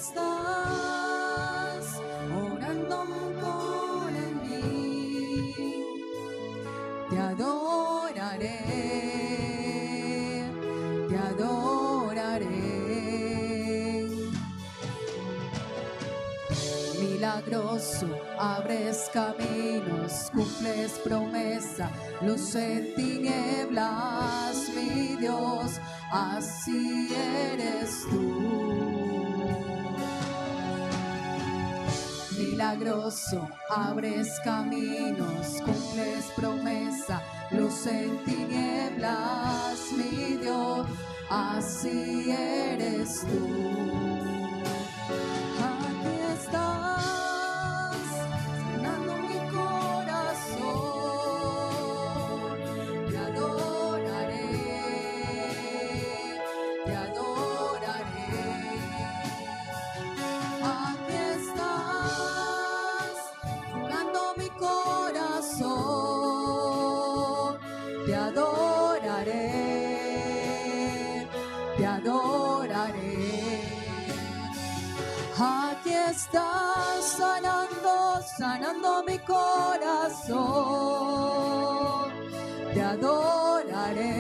estás orando por mí, te adoraré, te adoraré. Milagroso, abres caminos, cumples promesa, luz en tinieblas, mi Dios, así eres tú. Milagroso, abres caminos, cumples promesa, luz en tinieblas, mi Dios, así eres tú. Aquí estás, sanando mi corazón, te adoraré, te adoraré. Aquí estás, sanando mi corazón, te adoraré, te adoraré. Aquí estás sanando mi corazón, te adoraré,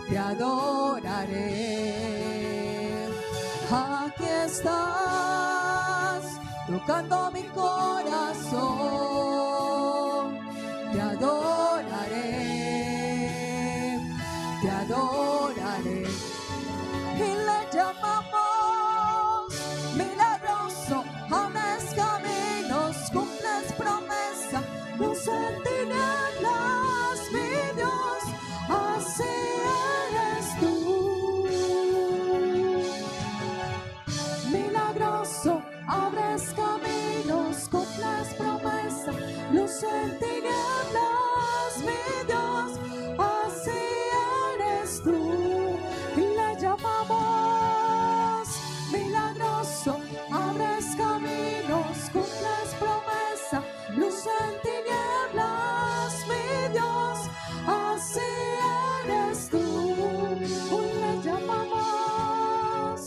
te adoraré. Aquí estás tocando mi corazón, te adoraré, te adoraré. Y le llamamos milagroso, abres caminos, cumples promesa, luz en tinieblas, mi Dios, así eres tú. Milagroso, abres caminos, cumples promesa, luz en tinieblas, mi Dios, así eres tú. Y le llamamos milagroso, abres caminos, cumples promesa, luz en tinieblas, mi Dios, así eres tú. Hoy le llamamos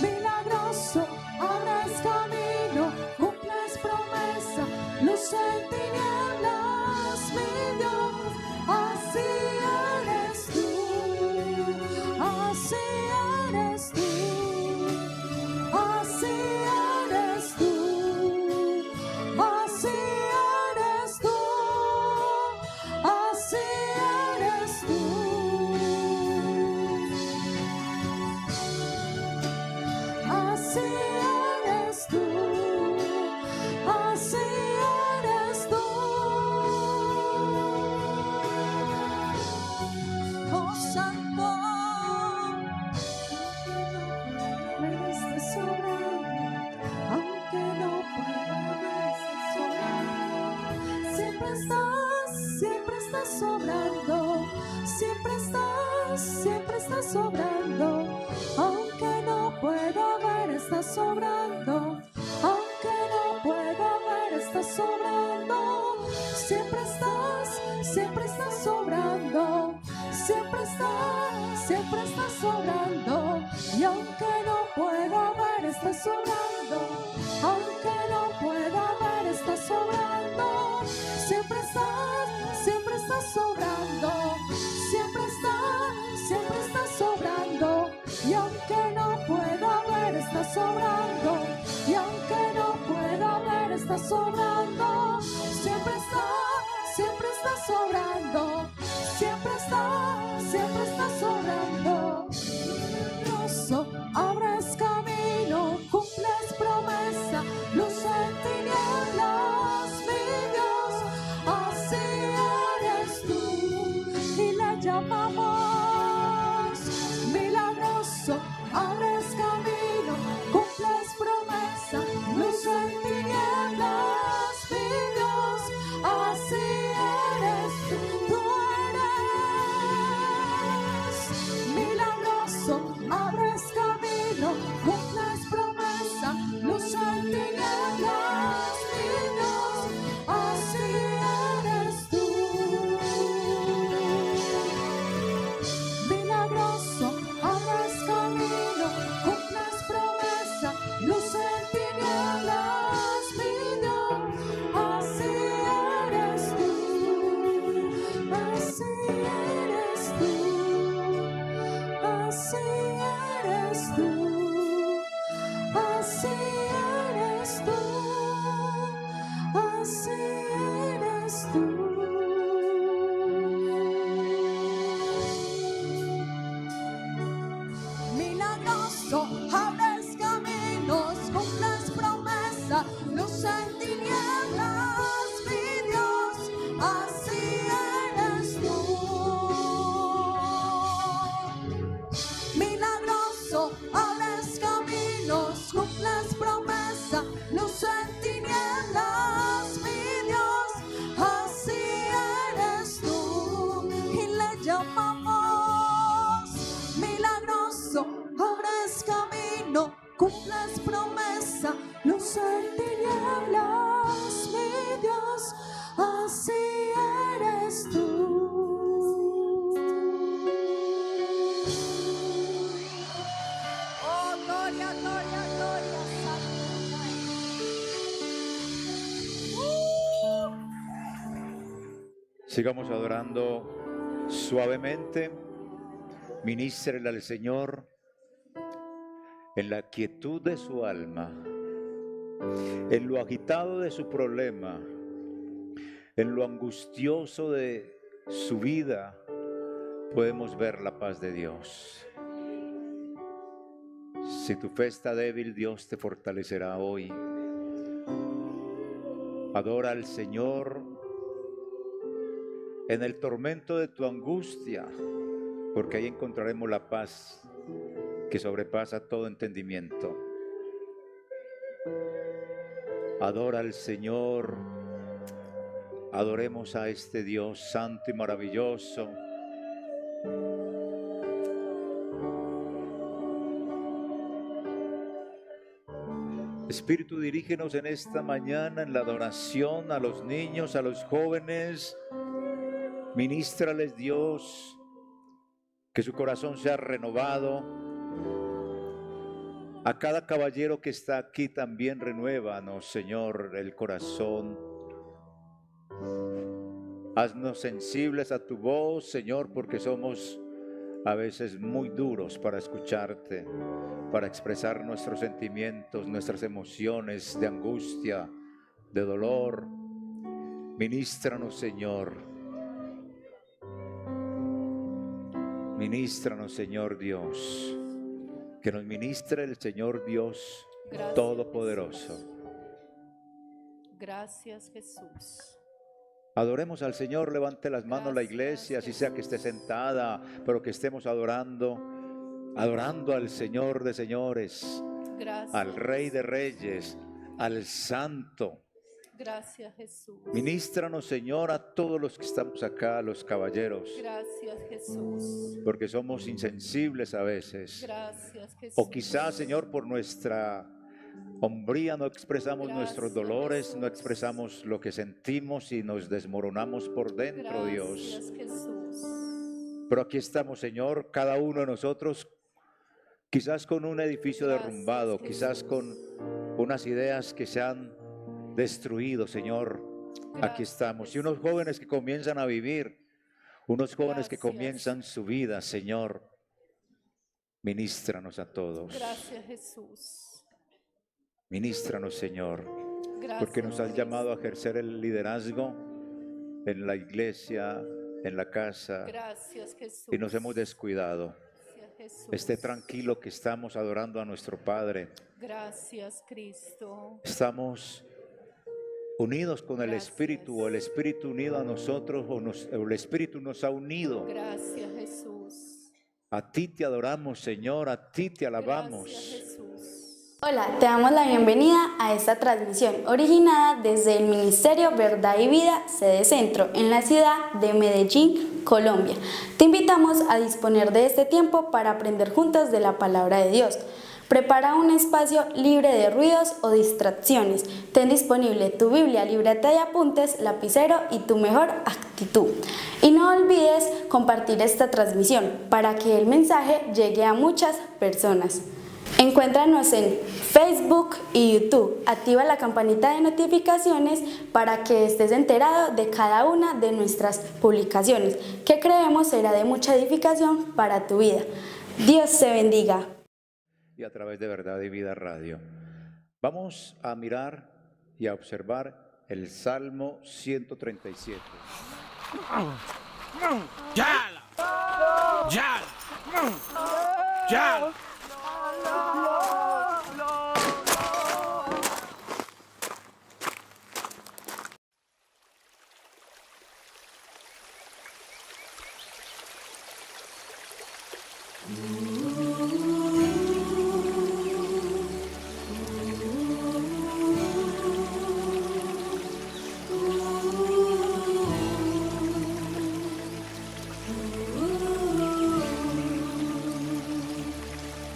milagroso, abres camino, cumples promesa, luz en tinieblas, mi Dios, así eres tú, así eres tú, así eres tú, así eres tú, así eres tú. Así eres tú, así eres tú. Oh Santo, me estás sobrando, aunque no pueda, me estás sobrando. Siempre estás sobrando, siempre estás sobrando, aunque no puedo ver, estás sobrando, aunque no puedo ver, estás sobrando, siempre estás sobrando, siempre estás sobrando, y aunque no puedo ver, estás sobrando, aunque no puedo ver, estás sobrando, siempre estás sobrando, siempre estás sobrando, y aunque no puedo ver, estás sobrando, y aunque no puedo ver, estás sobrando, siempre estás sobrando, siempre estás sobrando. Milagroso, abres camino, cumples promesa, luz en tinieblas, mi Dios, así eres tú. Y le llamamos milagroso, abres camino, cumples promesa, luz en tinieblas, mi Dios, así eres tú. Tú eres milagroso, abres camino, cumples promesa, luz en tinieblas, mi Dios, así eres tú. Milagroso, abres camino, cumples promesa. luz en tinieblas, mi Dios, así eres tú, así eres tú, así eres tú, así eres tú, así eres tú. Milagroso, abres caminos, cumples promesa, luz en tinieblas, mi Dios, así eres tú. Milagroso, abres caminos, cumples promesa, luz en tinieblas, mi Dios, así eres tú. Y le llamamos milagroso, abres camino, cumples promesa, luz en tinieblas, mi Dios, así eres tú. Oh, gloria, gloria, gloria, Sigamos adorando suavemente. Ministrele al Señor en la quietud de su alma, en lo agitado de su problema, en lo angustioso de su vida, podemos ver la paz de Dios. Si tu fe está débil, Dios te fortalecerá hoy. Adora al Señor en el tormento de tu angustia, porque ahí encontraremos la paz que sobrepasa todo entendimiento. Adora al Señor, adoremos a este Dios santo y maravilloso. Espíritu, dirígenos en esta mañana en la adoración a los niños, a los jóvenes. Ministrales, Dios, que su corazón sea renovado. A cada caballero que está aquí también renuévanos, Señor, el corazón. Haznos sensibles a tu voz, Señor, porque somos a veces muy duros para escucharte, para expresar nuestros sentimientos, nuestras emociones de angustia, de dolor. Ministranos, Señor. Ministranos, Señor Dios. Que nos ministre el Señor Dios Todopoderoso. Jesús. Gracias, Jesús. Adoremos al Señor, levante las manos la iglesia, así sea que esté Jesús. sentada, pero que estemos adorando al Señor de señores, Gracias, al Rey de reyes, al Santo. Gracias, Jesús. Ministranos, Señor, a todos los que estamos acá, los caballeros, Gracias, Jesús. porque somos insensibles a veces. Gracias, Jesús. O quizás, Señor, por nuestra hombría no expresamos Gracias, nuestros dolores, Jesús. no expresamos lo que sentimos y nos desmoronamos por dentro, Dios. Gracias, Jesús. Pero aquí estamos, Señor, cada uno de nosotros, quizás con un edificio Gracias, derrumbado, Jesús. quizás con unas ideas que se han destruido, Señor. Aquí Gracias, estamos. Y unos Jesús. jóvenes que comienzan a vivir, unos jóvenes que Gracias. comienzan su vida, Señor. Ministranos a todos. Gracias, Jesús. Ministranos, Señor, Gracias, porque nos has Cristo. llamado a ejercer el liderazgo en la iglesia, en la casa, Gracias, Jesús. y nos hemos descuidado. Gracias, Jesús. Esté tranquilo que estamos adorando a nuestro Padre. Gracias, Cristo. Estamos unidos con el Gracias. Espíritu, o el Espíritu unido a nosotros, o el Espíritu nos ha unido. Gracias, Jesús. A ti te adoramos, Señor, a ti te alabamos. Gracias, Jesús. Hola, te damos la bienvenida a esta transmisión originada desde el Ministerio Verdad y Vida, sede Centro, en la ciudad de Medellín, Colombia. Te invitamos a disponer de este tiempo para aprender juntos de la palabra de Dios. Prepara un espacio libre de ruidos o distracciones. Ten disponible tu Biblia, libreta de apuntes, lapicero y tu mejor actitud. Y no olvides compartir esta transmisión para que el mensaje llegue a muchas personas. Encuéntranos en Facebook y YouTube. Activa la campanita de notificaciones para que estés enterado de cada una de nuestras publicaciones, que creemos será de mucha edificación para tu vida. Dios te bendiga. Y a través de Verdad y Vida Radio. Vamos a mirar y a observar el Salmo 137. ¡Yala! ¡Yala! ¡Yala!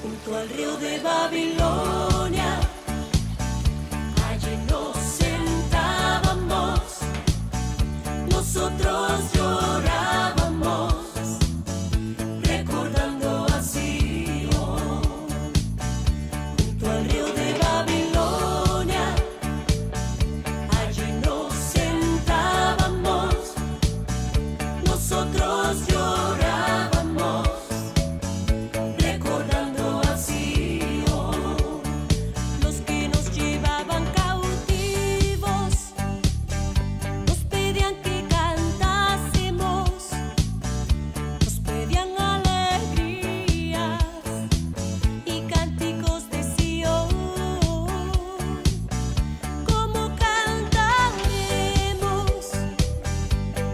Junto al río de Babilonia, allí nos sentábamos, nosotros llorábamos, recordando a Sion. Junto al río de Babilonia, allí nos sentábamos, nosotros llorábamos, recordando a Sion. Los que nos llevaban cautivos nos pedían que cantásemos, nos pedían alegrías y cánticos de Sion. ¿Cómo cantaremos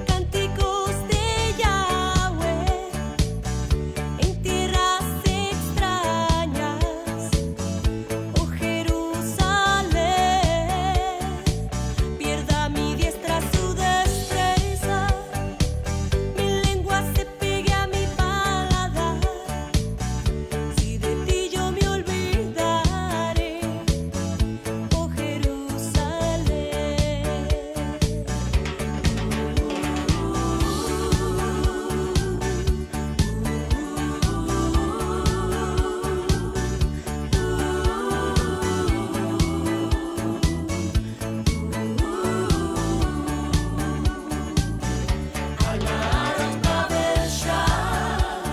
cánticos de Yahweh en tierras extrañas, oh Jerusalén? Pierda mi diestra su destreza, mi lengua se pegue a mi paladar, si de ti yo me olvidaré, oh Jerusalén. Anarot Babel Shah,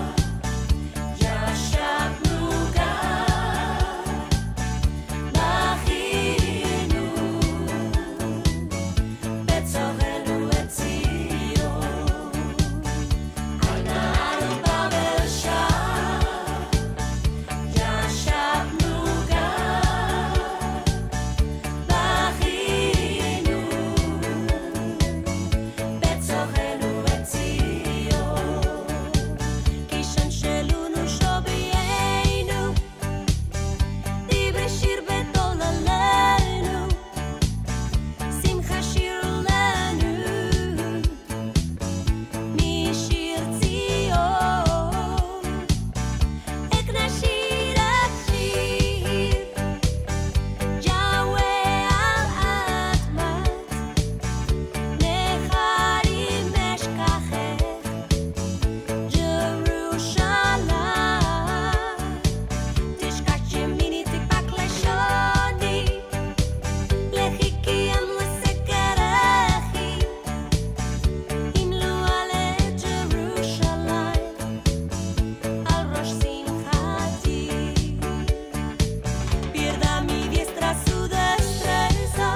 Yashab Nugar, Mahinu, Betzorenu et Zion. Anarot Babel Shah, Yashab Nugar, Mahinu, Betzorenu et Zion. Kishanshelu shobienu, divrei shir bedol aleinu, simcha shir lenu, mishir Zion. Ekna shir ashir, Yahweh al atmat, necharim eshkachech, Jerusalem, tishkach yemini tikpak leshoni, lechikiyam lesekerechi, imlu ale Jerusalem, al rosh simchati. Pierda mi diestra su destreza,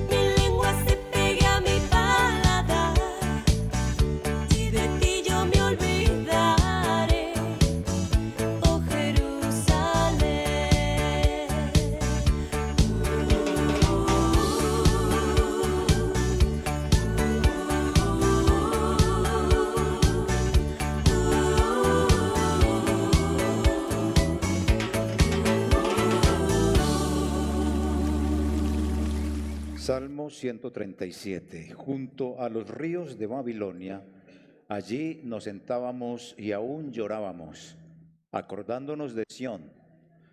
mi lengua se pegue a mi paladar, si de ti yo me olvidaré, oh Jerusalén. Salmo 137. Junto a los ríos de Babilonia, allí nos sentábamos y aún llorábamos, acordándonos de Sión.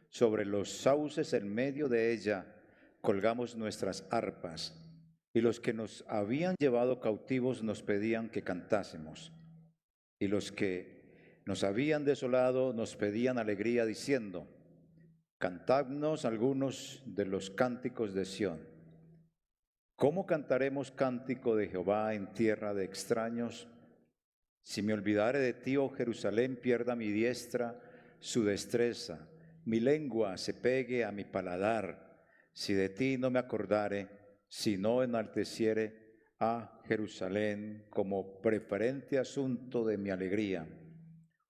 Sobre los sauces en medio de ella colgamos nuestras arpas, y los que nos habían llevado cautivos nos pedían que cantásemos, y los que nos habían desolado nos pedían alegría, diciendo: cantadnos algunos de los cánticos de Sión. ¿Cómo cantaremos cántico de Jehová en tierra de extraños? Si me olvidare de ti, oh Jerusalén, pierda mi diestra su destreza, mi lengua se pegue a mi paladar, si de ti no me acordare, si no enalteciere a Jerusalén como preferente asunto de mi alegría.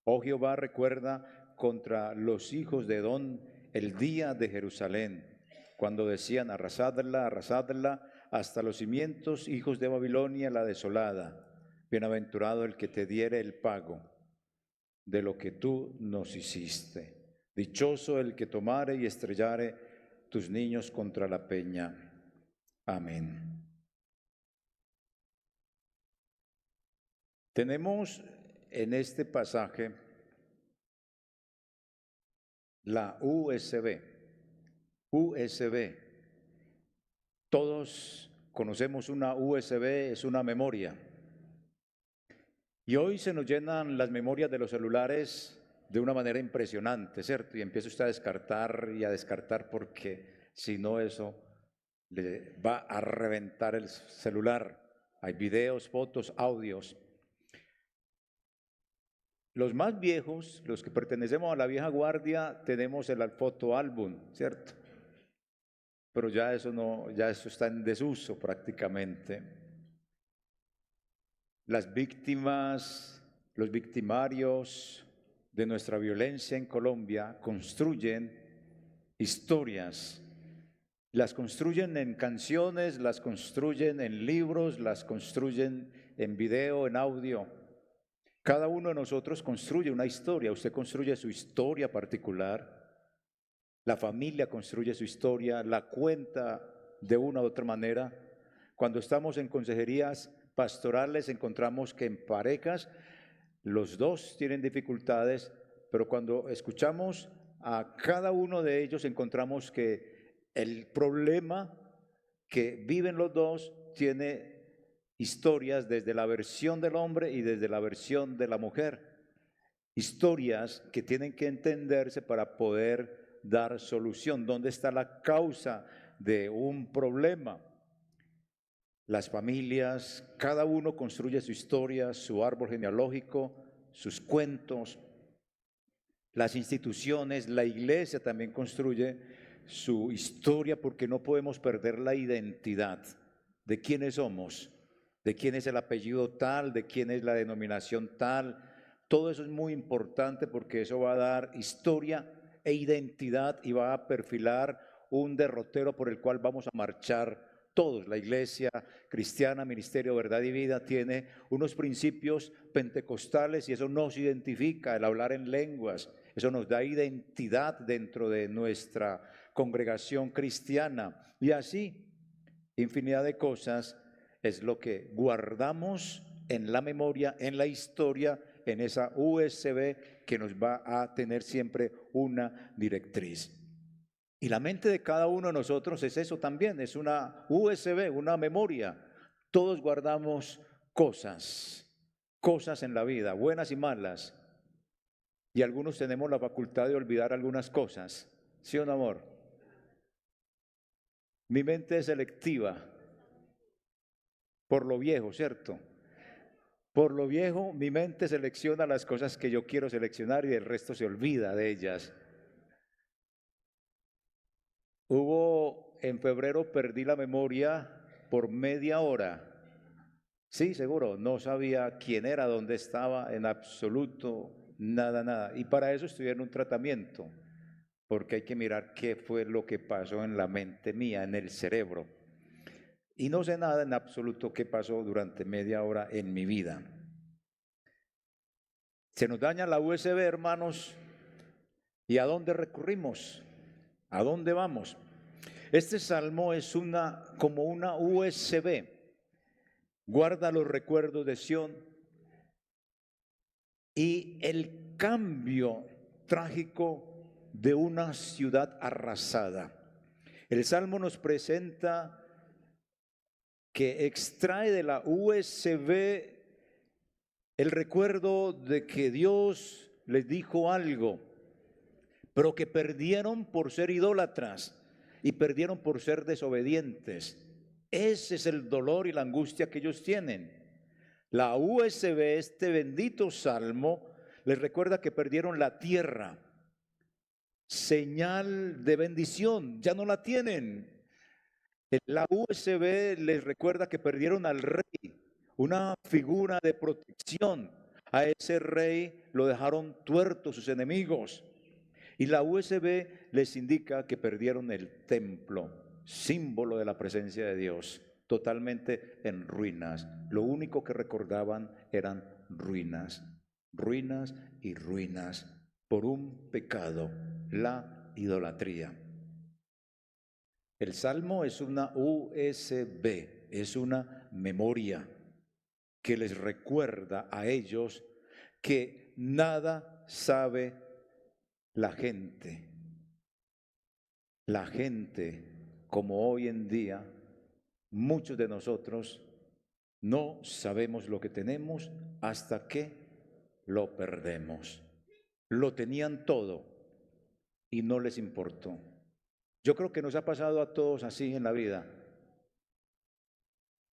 Oh Jehová, recuerda contra los hijos de Edom el día de Jerusalén, cuando decían arrasadla, arrasadla, hasta los cimientos, hijos de Babilonia, la desolada. Bienaventurado el que te diere el pago de lo que tú nos hiciste. Dichoso el que tomare y estrellare tus niños contra la peña. Amén. Tenemos en este pasaje la USB. USB. Todos conocemos una USB, es una memoria. Y hoy se nos llenan las memorias de los celulares de una manera impresionante, ¿cierto? Y empieza usted a descartar porque si no eso le va a reventar el celular. Hay videos, fotos, audios. Los más viejos, los que pertenecemos a la vieja guardia, tenemos el fotoálbum, ¿cierto? Pero ya eso está en desuso prácticamente. Las víctimas, los victimarios de nuestra violencia en Colombia construyen historias. Las construyen en canciones, las construyen en libros, las construyen en video, en audio. Cada uno de nosotros construye una historia. Usted construye su historia particular. La familia construye su historia, la cuenta de una u otra manera. Cuando estamos en consejerías pastorales encontramos que en parejas los dos tienen dificultades, pero cuando escuchamos a cada uno de ellos encontramos que el problema que viven los dos tiene historias desde la versión del hombre y desde la versión de la mujer. Historias que tienen que entenderse para poder dar solución. ¿Dónde está la causa de un problema? Las familias, cada uno construye su historia, su árbol genealógico, sus cuentos. Las instituciones, la iglesia también construye su historia porque no podemos perder la identidad de quiénes somos, de quién es el apellido tal, de quién es la denominación tal. Todo eso es muy importante porque eso va a dar historia e identidad y va a perfilar un derrotero por el cual vamos a marchar todos. La iglesia cristiana, Ministerio Verdad y Vida, tiene unos principios pentecostales y eso nos identifica, el hablar en lenguas, eso nos da identidad dentro de nuestra congregación cristiana. Y así, infinidad de cosas es lo que guardamos en la memoria, en la historia, en esa USB que nos va a tener siempre una directriz. Y la mente de cada uno de nosotros es eso también, es una USB, una memoria. Todos guardamos cosas en la vida, buenas y malas. Y algunos tenemos la facultad de olvidar algunas cosas. ¿Sí o no, amor? Mi mente es selectiva por lo viejo, ¿cierto? Por lo viejo, mi mente selecciona las cosas que yo quiero seleccionar y el resto se olvida de ellas. En febrero perdí la memoria por media hora. Sí, seguro, no sabía quién era, dónde estaba, en absoluto, nada. Y para eso estoy en un tratamiento, porque hay que mirar qué fue lo que pasó en la mente mía, en el cerebro. Y no sé nada en absoluto qué pasó durante media hora en mi vida. Se nos daña la USB, hermanos, ¿y a dónde recurrimos? ¿A dónde vamos? Este salmo es como una USB. Guarda los recuerdos de Sión y el cambio trágico de una ciudad arrasada. El salmo nos presenta que extrae de la USB el recuerdo de que Dios les dijo algo, pero que perdieron por ser idólatras y perdieron por ser desobedientes. Ese es el dolor y la angustia que ellos tienen. La USB, este bendito salmo, les recuerda que perdieron la tierra, señal de bendición, ya no la tienen. La USB les recuerda que perdieron al rey, una figura de protección. A ese rey lo dejaron tuerto sus enemigos. Y la USB les indica que perdieron el templo, símbolo de la presencia de Dios, totalmente en ruinas. Lo único que recordaban eran ruinas, ruinas y ruinas por un pecado, la idolatría. El salmo es una USB, es una memoria que les recuerda a ellos que nada sabe la gente. La gente, como hoy en día, muchos de nosotros no sabemos lo que tenemos hasta que lo perdemos. Lo tenían todo y no les importó. Yo creo que nos ha pasado a todos así en la vida.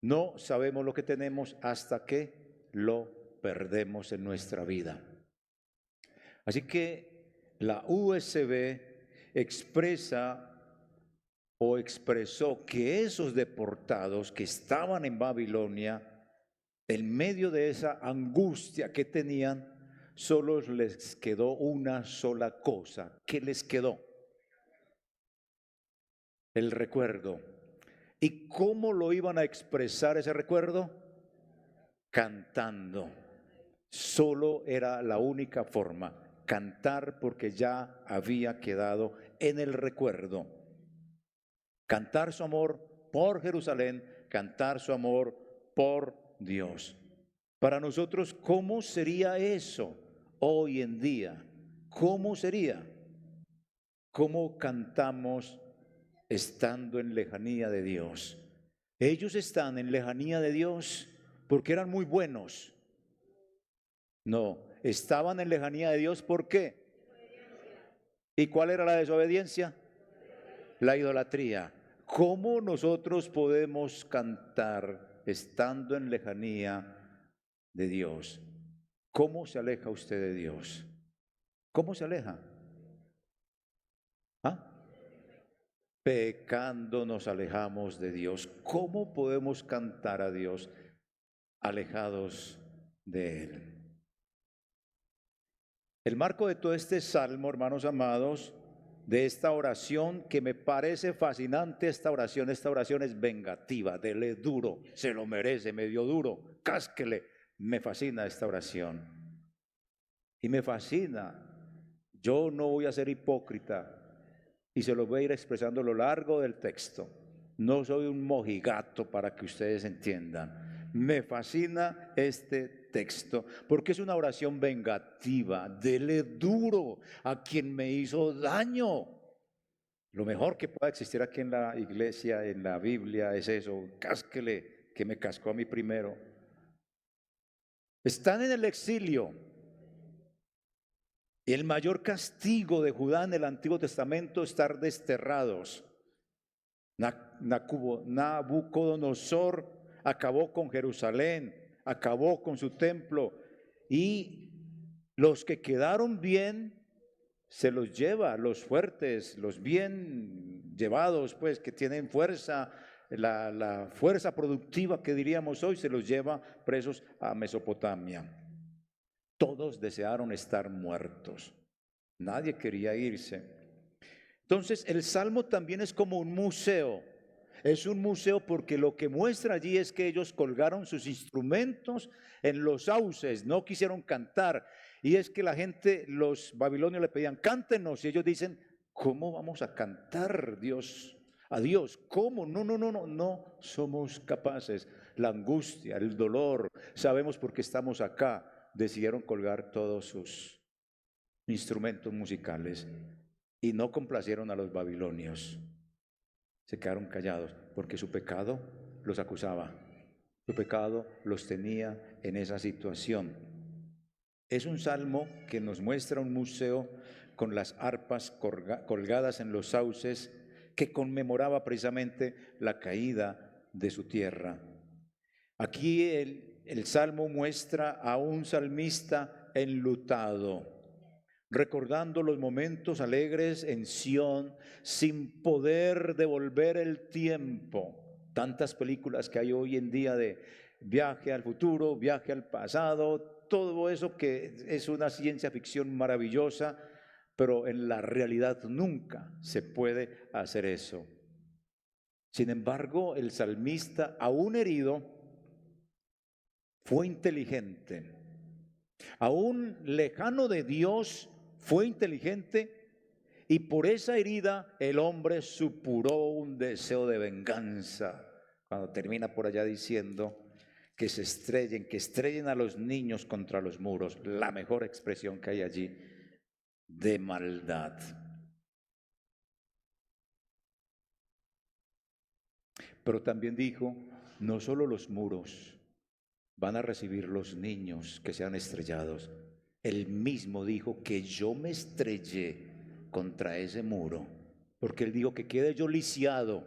No sabemos lo que tenemos hasta que lo perdemos en nuestra vida. Así que la USB expresa o expresó que esos deportados que estaban en Babilonia, en medio de esa angustia que tenían, solo les quedó una sola cosa. ¿Qué les quedó? El recuerdo. ¿Y cómo lo iban a expresar ese recuerdo? Cantando. Solo era la única forma, cantar, porque ya había quedado en el recuerdo. Cantar su amor por Jerusalén, cantar su amor por Dios. Para nosotros, ¿cómo sería eso hoy en día? ¿Cómo sería? ¿Cómo cantamos estando en lejanía de Dios? Ellos están en lejanía de Dios porque eran muy buenos. No, estaban en lejanía de Dios, ¿por qué? ¿Y cuál era la desobediencia? La idolatría. ¿Cómo nosotros podemos cantar estando en lejanía de Dios? ¿Cómo se aleja usted de Dios? ¿Cómo se aleja? ¿Ah? Pecando nos alejamos de Dios. ¿Cómo podemos cantar a Dios alejados de Él? El marco de todo este salmo, hermanos amados, de esta oración que me parece fascinante, esta oración es vengativa, dele duro, se lo merece, me dio duro, cásquele. Me fascina esta oración. Y me fascina. Yo no voy a ser hipócrita y se lo voy a ir expresando a lo largo del texto. No soy un mojigato para que ustedes entiendan. Me fascina este texto porque es una oración vengativa. Dele duro a quien me hizo daño. Lo mejor que pueda existir aquí en la iglesia, en la Biblia, es eso. Cásquele, que me cascó a mí primero. Están en el exilio. Y el mayor castigo de Judá en el Antiguo Testamento es estar desterrados. Nabucodonosor acabó con Jerusalén, acabó con su templo, y los que quedaron bien se los lleva, los fuertes, los bien llevados, pues que tienen fuerza, la fuerza productiva que diríamos hoy, se los lleva presos a Mesopotamia. Todos desearon estar muertos, nadie quería irse. Entonces el Salmo también es como un museo. Es un museo porque lo que muestra allí es que ellos colgaron sus instrumentos en los sauces, no quisieron cantar. Y es que la gente, los babilonios le pedían, cántenos. Y ellos dicen, ¿cómo vamos a cantar a Dios? ¿Cómo? No somos capaces. La angustia, el dolor, sabemos por qué estamos acá. Decidieron colgar todos sus instrumentos musicales y no complacieron a los babilonios. Se quedaron callados porque su pecado los acusaba, su pecado los tenía en esa situación. Es un salmo que nos muestra un museo con las arpas colgadas en los sauces, que conmemoraba precisamente la caída de su tierra. Aquí el Salmo muestra a un salmista enlutado, recordando los momentos alegres en Sión, sin poder devolver el tiempo. Tantas películas que hay hoy en día de viaje al futuro, viaje al pasado, todo eso que es una ciencia ficción maravillosa, pero en la realidad nunca se puede hacer eso. Sin embargo, el salmista, aún herido, fue inteligente. Aún lejano de Dios, fue inteligente, y por esa herida el hombre supuró un deseo de venganza. Cuando termina por allá diciendo que estrellen a los niños contra los muros, la mejor expresión que hay allí de maldad. Pero también dijo, no solo los muros van a recibir los niños que sean estrellados. Él mismo dijo que yo me estrellé contra ese muro, porque él dijo que quede yo lisiado,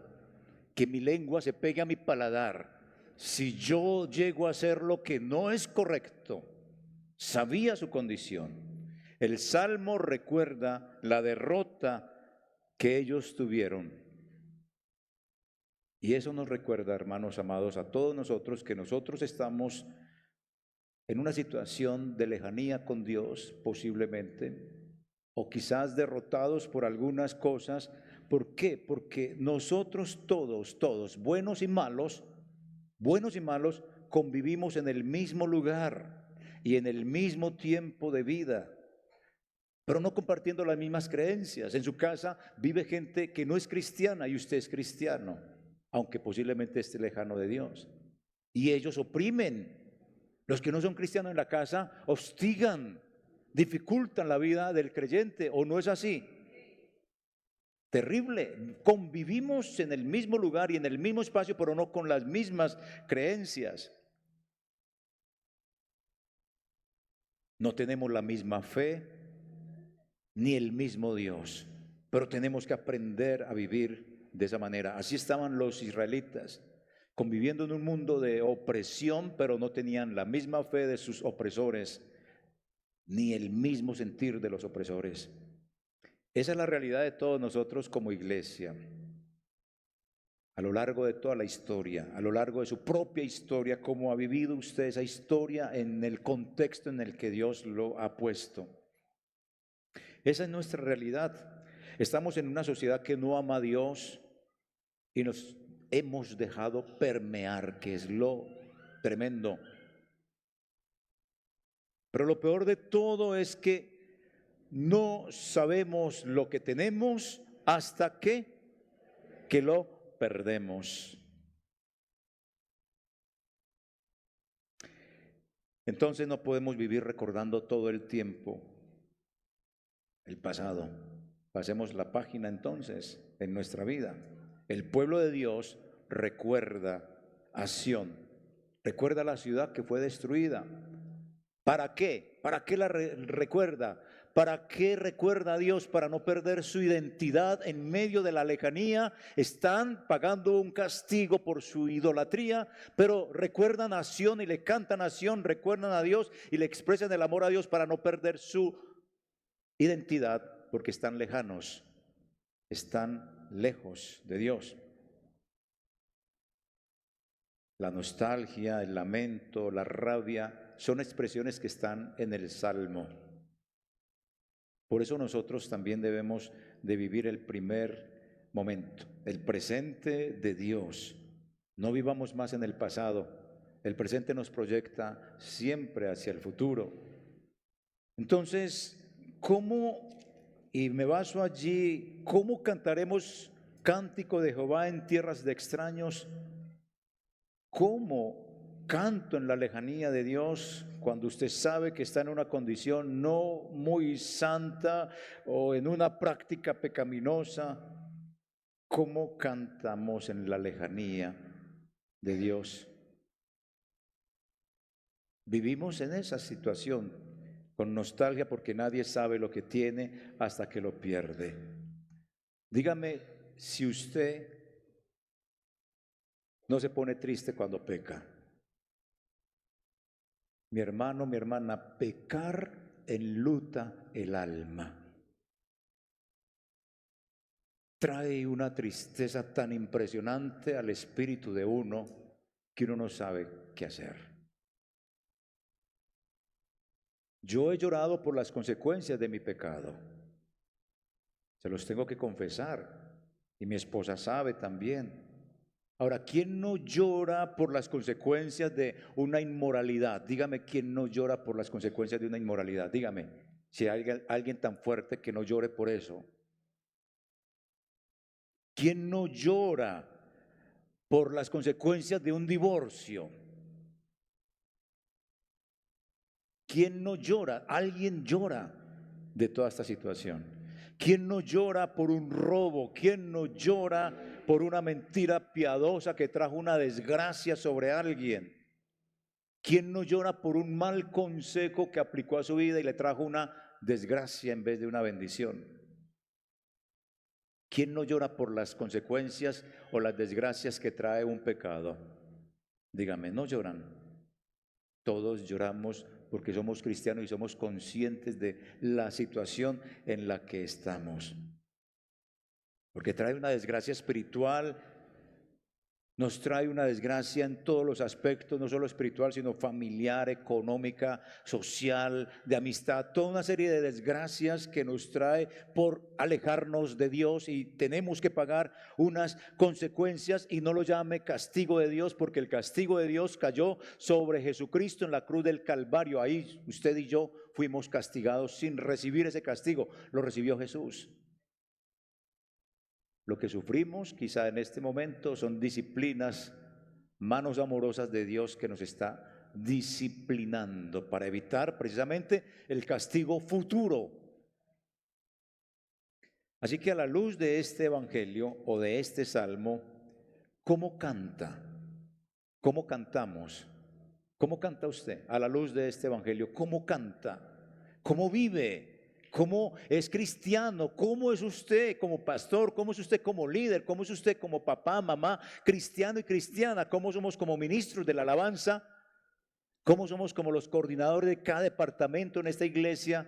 que mi lengua se pegue a mi paladar. Si yo llego a hacer lo que no es correcto, sabía su condición. El Salmo recuerda la derrota que ellos tuvieron. Y eso nos recuerda, hermanos amados, a todos nosotros, que nosotros estamos en una situación de lejanía con Dios, posiblemente, o quizás derrotados por algunas cosas. ¿Por qué? Porque nosotros todos, buenos y malos, convivimos en el mismo lugar y en el mismo tiempo de vida, pero no compartiendo las mismas creencias. En su casa vive gente que no es cristiana y usted es cristiano, aunque posiblemente esté lejano de Dios. Y ellos oprimen. Los que no son cristianos en la casa hostigan, dificultan la vida del creyente, ¿o no es así? Terrible. Convivimos en el mismo lugar y en el mismo espacio, pero no con las mismas creencias. No tenemos la misma fe ni el mismo Dios, pero tenemos que aprender a vivir de esa manera. Así estaban los israelitas, conviviendo en un mundo de opresión, pero no tenían la misma fe de sus opresores, ni el mismo sentir de los opresores. Esa es la realidad de todos nosotros como iglesia. A lo largo de toda la historia, a lo largo de su propia historia, cómo ha vivido usted esa historia en el contexto en el que Dios lo ha puesto. Esa es nuestra realidad. Estamos en una sociedad que no ama a Dios y nos hemos dejado permear, que es lo tremendo. Pero lo peor de todo es que no sabemos lo que tenemos hasta que lo perdemos. Entonces no podemos vivir recordando todo el tiempo el pasado. Pasemos la página entonces en nuestra vida. El pueblo de Dios recuerda a Sión, recuerda la ciudad que fue destruida. ¿Para qué? ¿Para qué la recuerda? ¿Para qué recuerda a Dios? Para no perder su identidad en medio de la lejanía. Están pagando un castigo por su idolatría, pero recuerdan a Sión y le cantan a Sión, recuerdan a Dios y le expresan el amor a Dios para no perder su identidad, porque están lejanos, están lejos de Dios. La nostalgia, el lamento, la rabia son expresiones que están en el Salmo. Por eso nosotros también debemos de vivir el primer momento, el presente de Dios. No vivamos más en el pasado. El presente nos proyecta siempre hacia el futuro. Entonces, y me baso allí, ¿cómo cantaremos cántico de Jehová en tierras de extraños? ¿Cómo canto en la lejanía de Dios cuando usted sabe que está en una condición no muy santa o en una práctica pecaminosa? ¿Cómo cantamos en la lejanía de Dios? Vivimos en esa situación. con nostalgia porque nadie sabe lo que tiene hasta que lo pierde. Dígame si usted no se pone triste cuando peca. Mi hermano, mi hermana, pecar enluta el alma. Trae una tristeza tan impresionante al espíritu de uno que uno no sabe qué hacer. Yo he llorado por las consecuencias de mi pecado. Se los tengo que confesar. Y mi esposa sabe también. Ahora, ¿quién no llora por las consecuencias de una inmoralidad? Dígame, ¿quién no llora por las consecuencias de una inmoralidad? Dígame, si hay alguien tan fuerte que no llore por eso. ¿Quién no llora por las consecuencias de un divorcio? ¿Quién no llora? Alguien llora de toda esta situación. ¿Quién no llora por un robo? ¿Quién no llora por una mentira piadosa que trajo una desgracia sobre alguien? ¿Quién no llora por un mal consejo que aplicó a su vida y le trajo una desgracia en vez de una bendición? ¿Quién no llora por las consecuencias o las desgracias que trae un pecado? Dígame, ¿no lloran? Todos lloramos porque somos cristianos y somos conscientes de la situación en la que estamos. Porque trae una desgracia espiritual, nos trae una desgracia en todos los aspectos, no solo espiritual, sino familiar, económica, social, de amistad, toda una serie de desgracias que nos trae por alejarnos de Dios y tenemos que pagar unas consecuencias, y no lo llame castigo de Dios, porque el castigo de Dios cayó sobre Jesucristo en la cruz del Calvario. Ahí usted y yo fuimos castigados sin recibir ese castigo, lo recibió Jesús. Lo que sufrimos quizá en este momento son disciplinas, manos amorosas de Dios que nos está disciplinando para evitar precisamente el castigo futuro. Así que a la luz de este evangelio o de este salmo, ¿cómo canta? ¿Cómo cantamos? ¿Cómo canta usted a la luz de este evangelio? ¿Cómo canta? ¿Cómo vive? ¿Cómo es cristiano? ¿Cómo es usted como pastor? ¿Cómo es usted como líder? ¿Cómo es usted como papá, mamá, cristiano y cristiana? ¿Cómo somos como ministros de la alabanza? ¿Cómo somos como los coordinadores de cada departamento en esta iglesia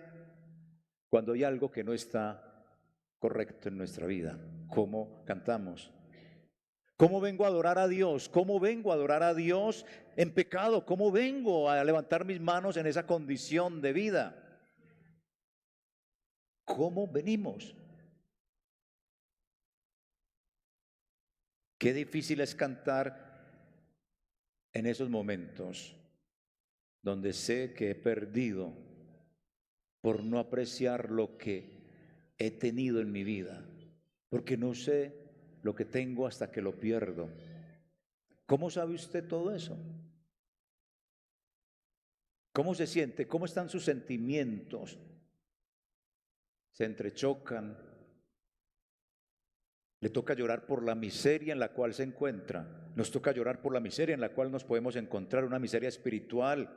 cuando hay algo que no está correcto en nuestra vida? ¿Cómo cantamos? ¿Cómo vengo a adorar a Dios? ¿Cómo vengo a adorar a Dios en pecado? ¿Cómo vengo a levantar mis manos en esa condición de vida? ¿Cómo venimos? Qué difícil es cantar en esos momentos donde sé que he perdido por no apreciar lo que he tenido en mi vida, porque no sé lo que tengo hasta que lo pierdo. ¿Cómo sabe usted todo eso? ¿Cómo se siente? ¿Cómo están sus sentimientos? Se entrechocan, le toca llorar por la miseria en la cual se encuentra, nos toca llorar por la miseria en la cual nos podemos encontrar, una miseria espiritual,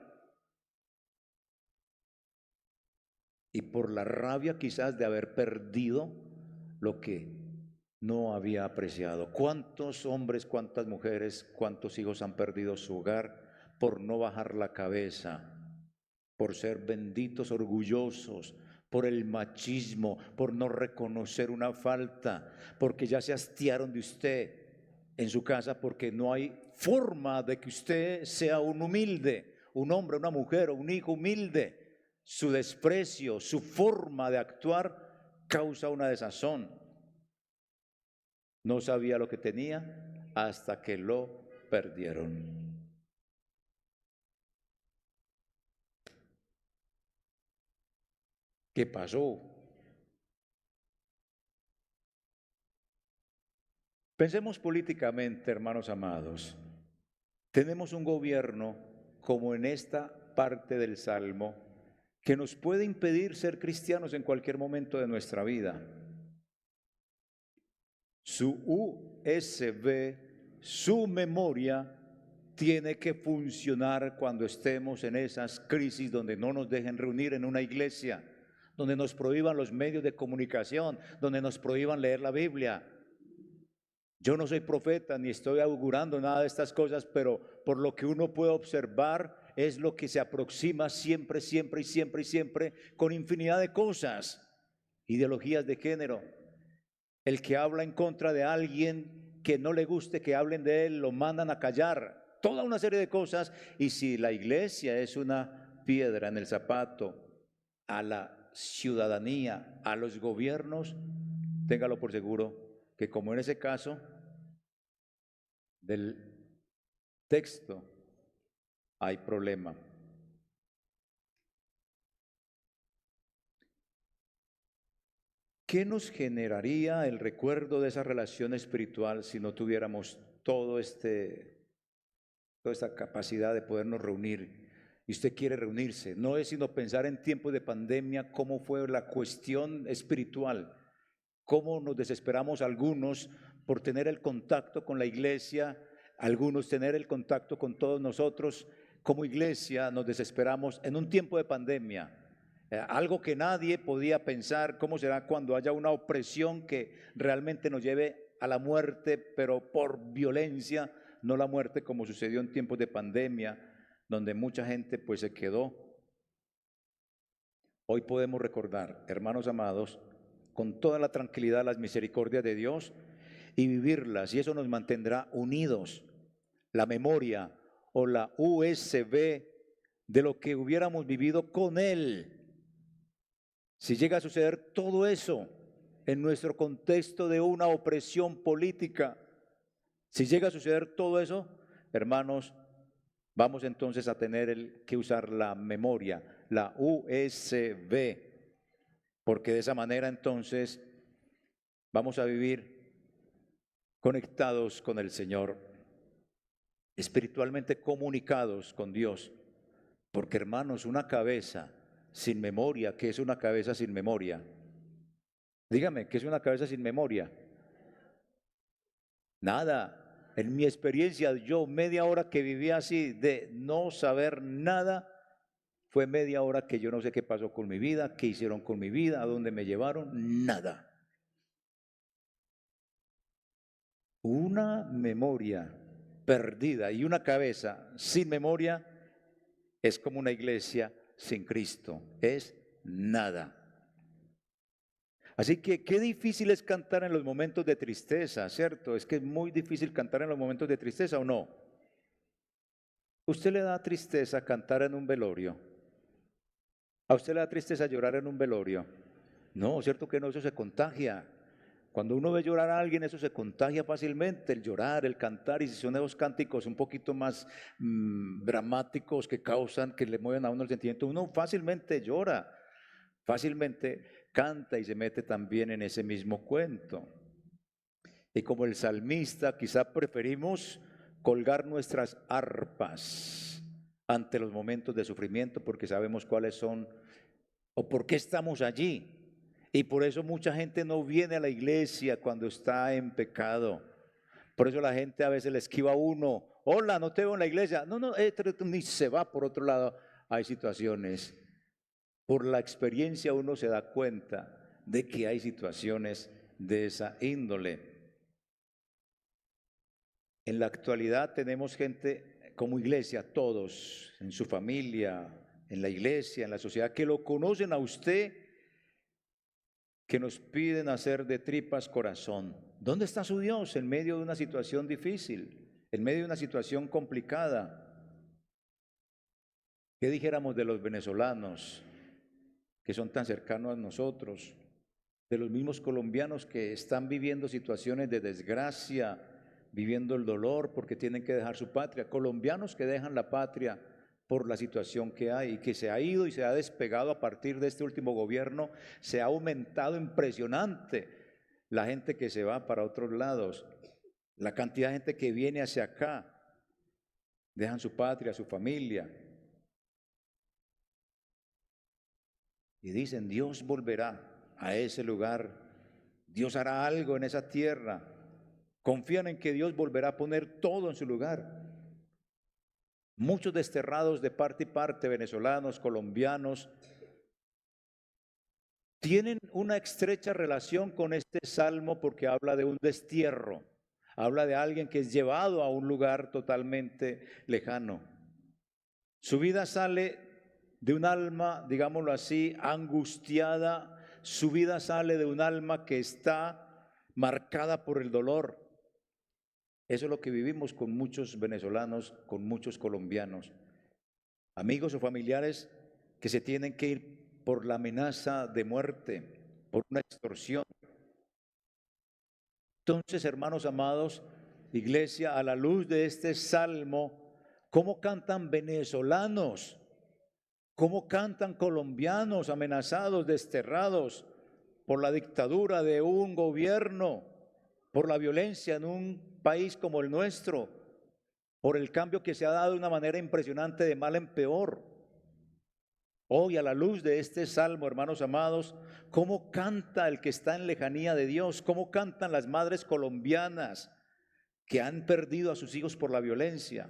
y por la rabia quizás de haber perdido lo que no había apreciado. ¿Cuántos hombres, cuántas mujeres, cuántos hijos han perdido su hogar por no bajar la cabeza, por ser benditos, orgullosos, por el machismo, por no reconocer una falta, porque ya se hastiaron de usted en su casa, porque no hay forma de que usted sea un humilde, un hombre, una mujer o un hijo humilde? Su desprecio, su forma de actuar causa una desazón. No sabía lo que tenía hasta que lo perdieron. ¿Qué pasó? Pensemos políticamente, hermanos amados. Tenemos un gobierno, como en esta parte del Salmo, que nos puede impedir ser cristianos en cualquier momento de nuestra vida. Su USB, su memoria, tiene que funcionar cuando estemos en esas crisis donde no nos dejen reunir en una iglesia, donde nos prohíban los medios de comunicación, donde nos prohíban leer la Biblia. Yo no soy profeta ni estoy augurando nada de estas cosas, pero por lo que uno puede observar es lo que se aproxima siempre, siempre y siempre y siempre con infinidad de cosas, ideologías de género. El que habla en contra de alguien que no le guste que hablen de él, lo mandan a callar, toda una serie de cosas. Y si la iglesia es una piedra en el zapato a la ciudadanía, a los gobiernos, téngalo por seguro que como en ese caso del texto hay problema. ¿Qué nos generaría el recuerdo de esa relación espiritual si no tuviéramos toda esta capacidad de podernos reunir? Y usted quiere reunirse, no es sino pensar en tiempos de pandemia cómo fue la cuestión espiritual, cómo nos desesperamos algunos por tener el contacto con la iglesia, algunos tener el contacto con todos nosotros. Como iglesia nos desesperamos en un tiempo de pandemia, algo que nadie podía pensar, cómo será cuando haya una opresión que realmente nos lleve a la muerte, pero por violencia, no la muerte como sucedió en tiempos de pandemia, donde mucha gente pues se quedó. Hoy podemos recordar, hermanos amados, con toda la tranquilidad las misericordias de Dios y vivirlas, y eso nos mantendrá unidos. La memoria o la USB de lo que hubiéramos vivido con Él. Si llega a suceder todo eso en nuestro contexto de una opresión política, si llega a suceder todo eso, hermanos, vamos entonces a tener que usar la memoria, la USB, porque de esa manera entonces vamos a vivir conectados con el Señor, espiritualmente comunicados con Dios, porque hermanos, una cabeza sin memoria, ¿qué es una cabeza sin memoria? Dígame, ¿qué es una cabeza sin memoria? Nada. En mi experiencia, yo media hora que viví así de no saber nada, fue media hora que yo no sé qué pasó con mi vida, qué hicieron con mi vida, a dónde me llevaron, nada. Una memoria perdida y una cabeza sin memoria es como una iglesia sin Cristo, es nada. Así que qué difícil es cantar en los momentos de tristeza, ¿cierto? Es que es muy difícil cantar en los momentos de tristeza, ¿o no? ¿Usted le da tristeza cantar en un velorio? ¿A usted le da tristeza llorar en un velorio? No, ¿cierto que no? Eso se contagia. Cuando uno ve llorar a alguien, eso se contagia fácilmente, el llorar, el cantar, y si son esos cánticos un poquito más dramáticos que causan, que le mueven a uno el sentimiento, uno fácilmente llora, fácilmente canta y se mete también en ese mismo cuento. Y como el salmista, quizá preferimos colgar nuestras arpas ante los momentos de sufrimiento porque sabemos cuáles son o por qué estamos allí. Y por eso mucha gente no viene a la iglesia cuando está en pecado. Por eso la gente a veces le esquiva a uno. Hola, no te veo en la iglesia. No, ni se va por otro lado. Hay situaciones. Por la experiencia uno se da cuenta de que hay situaciones de esa índole. En la actualidad tenemos gente como iglesia, todos, en su familia, en la iglesia, en la sociedad, que lo conocen a usted, que nos piden hacer de tripas corazón. ¿Dónde está su Dios en medio de una situación difícil, en medio de una situación complicada? ¿Qué dijéramos de los venezolanos que son tan cercanos a nosotros, de los mismos colombianos que están viviendo situaciones de desgracia, viviendo el dolor porque tienen que dejar su patria, colombianos que dejan la patria por la situación que hay y que se ha ido y se ha despegado a partir de este último gobierno, se ha aumentado impresionante la gente que se va para otros lados, la cantidad de gente que viene hacia acá, dejan su patria, su familia, y dicen, Dios volverá a ese lugar, Dios hará algo en esa tierra, confían en que Dios volverá a poner todo en su lugar. Muchos desterrados de parte y parte, venezolanos, colombianos, tienen una estrecha relación con este salmo porque habla de un destierro, habla de alguien que es llevado a un lugar totalmente lejano. Su vida sale de un alma, digámoslo así, angustiada, su vida sale de un alma que está marcada por el dolor. Eso es lo que vivimos con muchos venezolanos, con muchos colombianos, amigos o familiares que se tienen que ir por la amenaza de muerte, por una extorsión. Entonces, hermanos amados, iglesia, a la luz de este salmo, ¿cómo cantan venezolanos? ¿Cómo cantan colombianos amenazados, desterrados por la dictadura de un gobierno, por la violencia en un país como el nuestro, por el cambio que se ha dado de una manera impresionante de mal en peor? Hoy, a la luz de este salmo, hermanos amados, ¿cómo canta el que está en lejanía de Dios? ¿Cómo cantan las madres colombianas que han perdido a sus hijos por la violencia?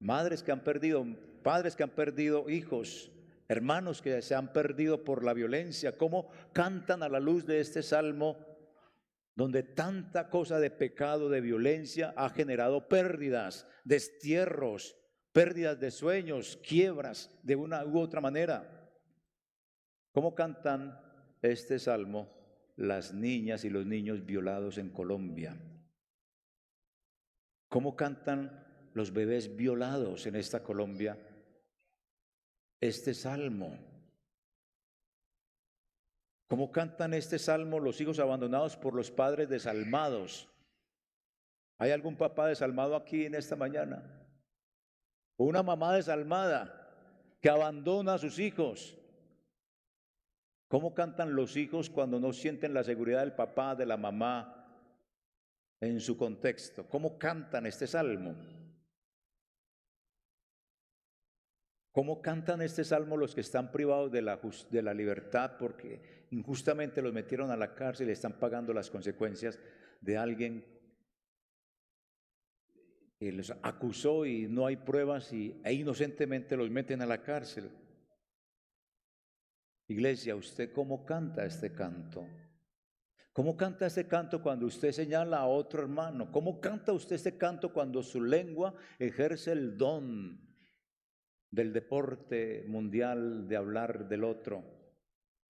Madres que han perdido, padres que han perdido hijos, hermanos que se han perdido por la violencia. ¿Cómo cantan a la luz de este salmo, donde tanta cosa de pecado, de violencia ha generado pérdidas, destierros, pérdidas de sueños, quiebras de una u otra manera? ¿Cómo cantan este salmo las niñas y los niños violados en Colombia? ¿Cómo cantan los bebés violados en esta Colombia este salmo? ¿Cómo cantan este salmo los hijos abandonados por los padres desalmados? ¿Hay algún papá desalmado aquí en esta mañana? ¿O una mamá desalmada que abandona a sus hijos? ¿Cómo cantan los hijos cuando no sienten la seguridad del papá, de la mamá en su contexto? ¿Cómo cantan este salmo? ¿Cómo cantan este salmo los que están privados de la libertad porque injustamente los metieron a la cárcel y están pagando las consecuencias de alguien que los acusó y no hay pruebas e inocentemente los meten a la cárcel? Iglesia, ¿usted cómo canta este canto? ¿Cómo canta este canto cuando usted señala a otro hermano? ¿Cómo canta usted este canto cuando su lengua ejerce el don del deporte mundial de hablar del otro?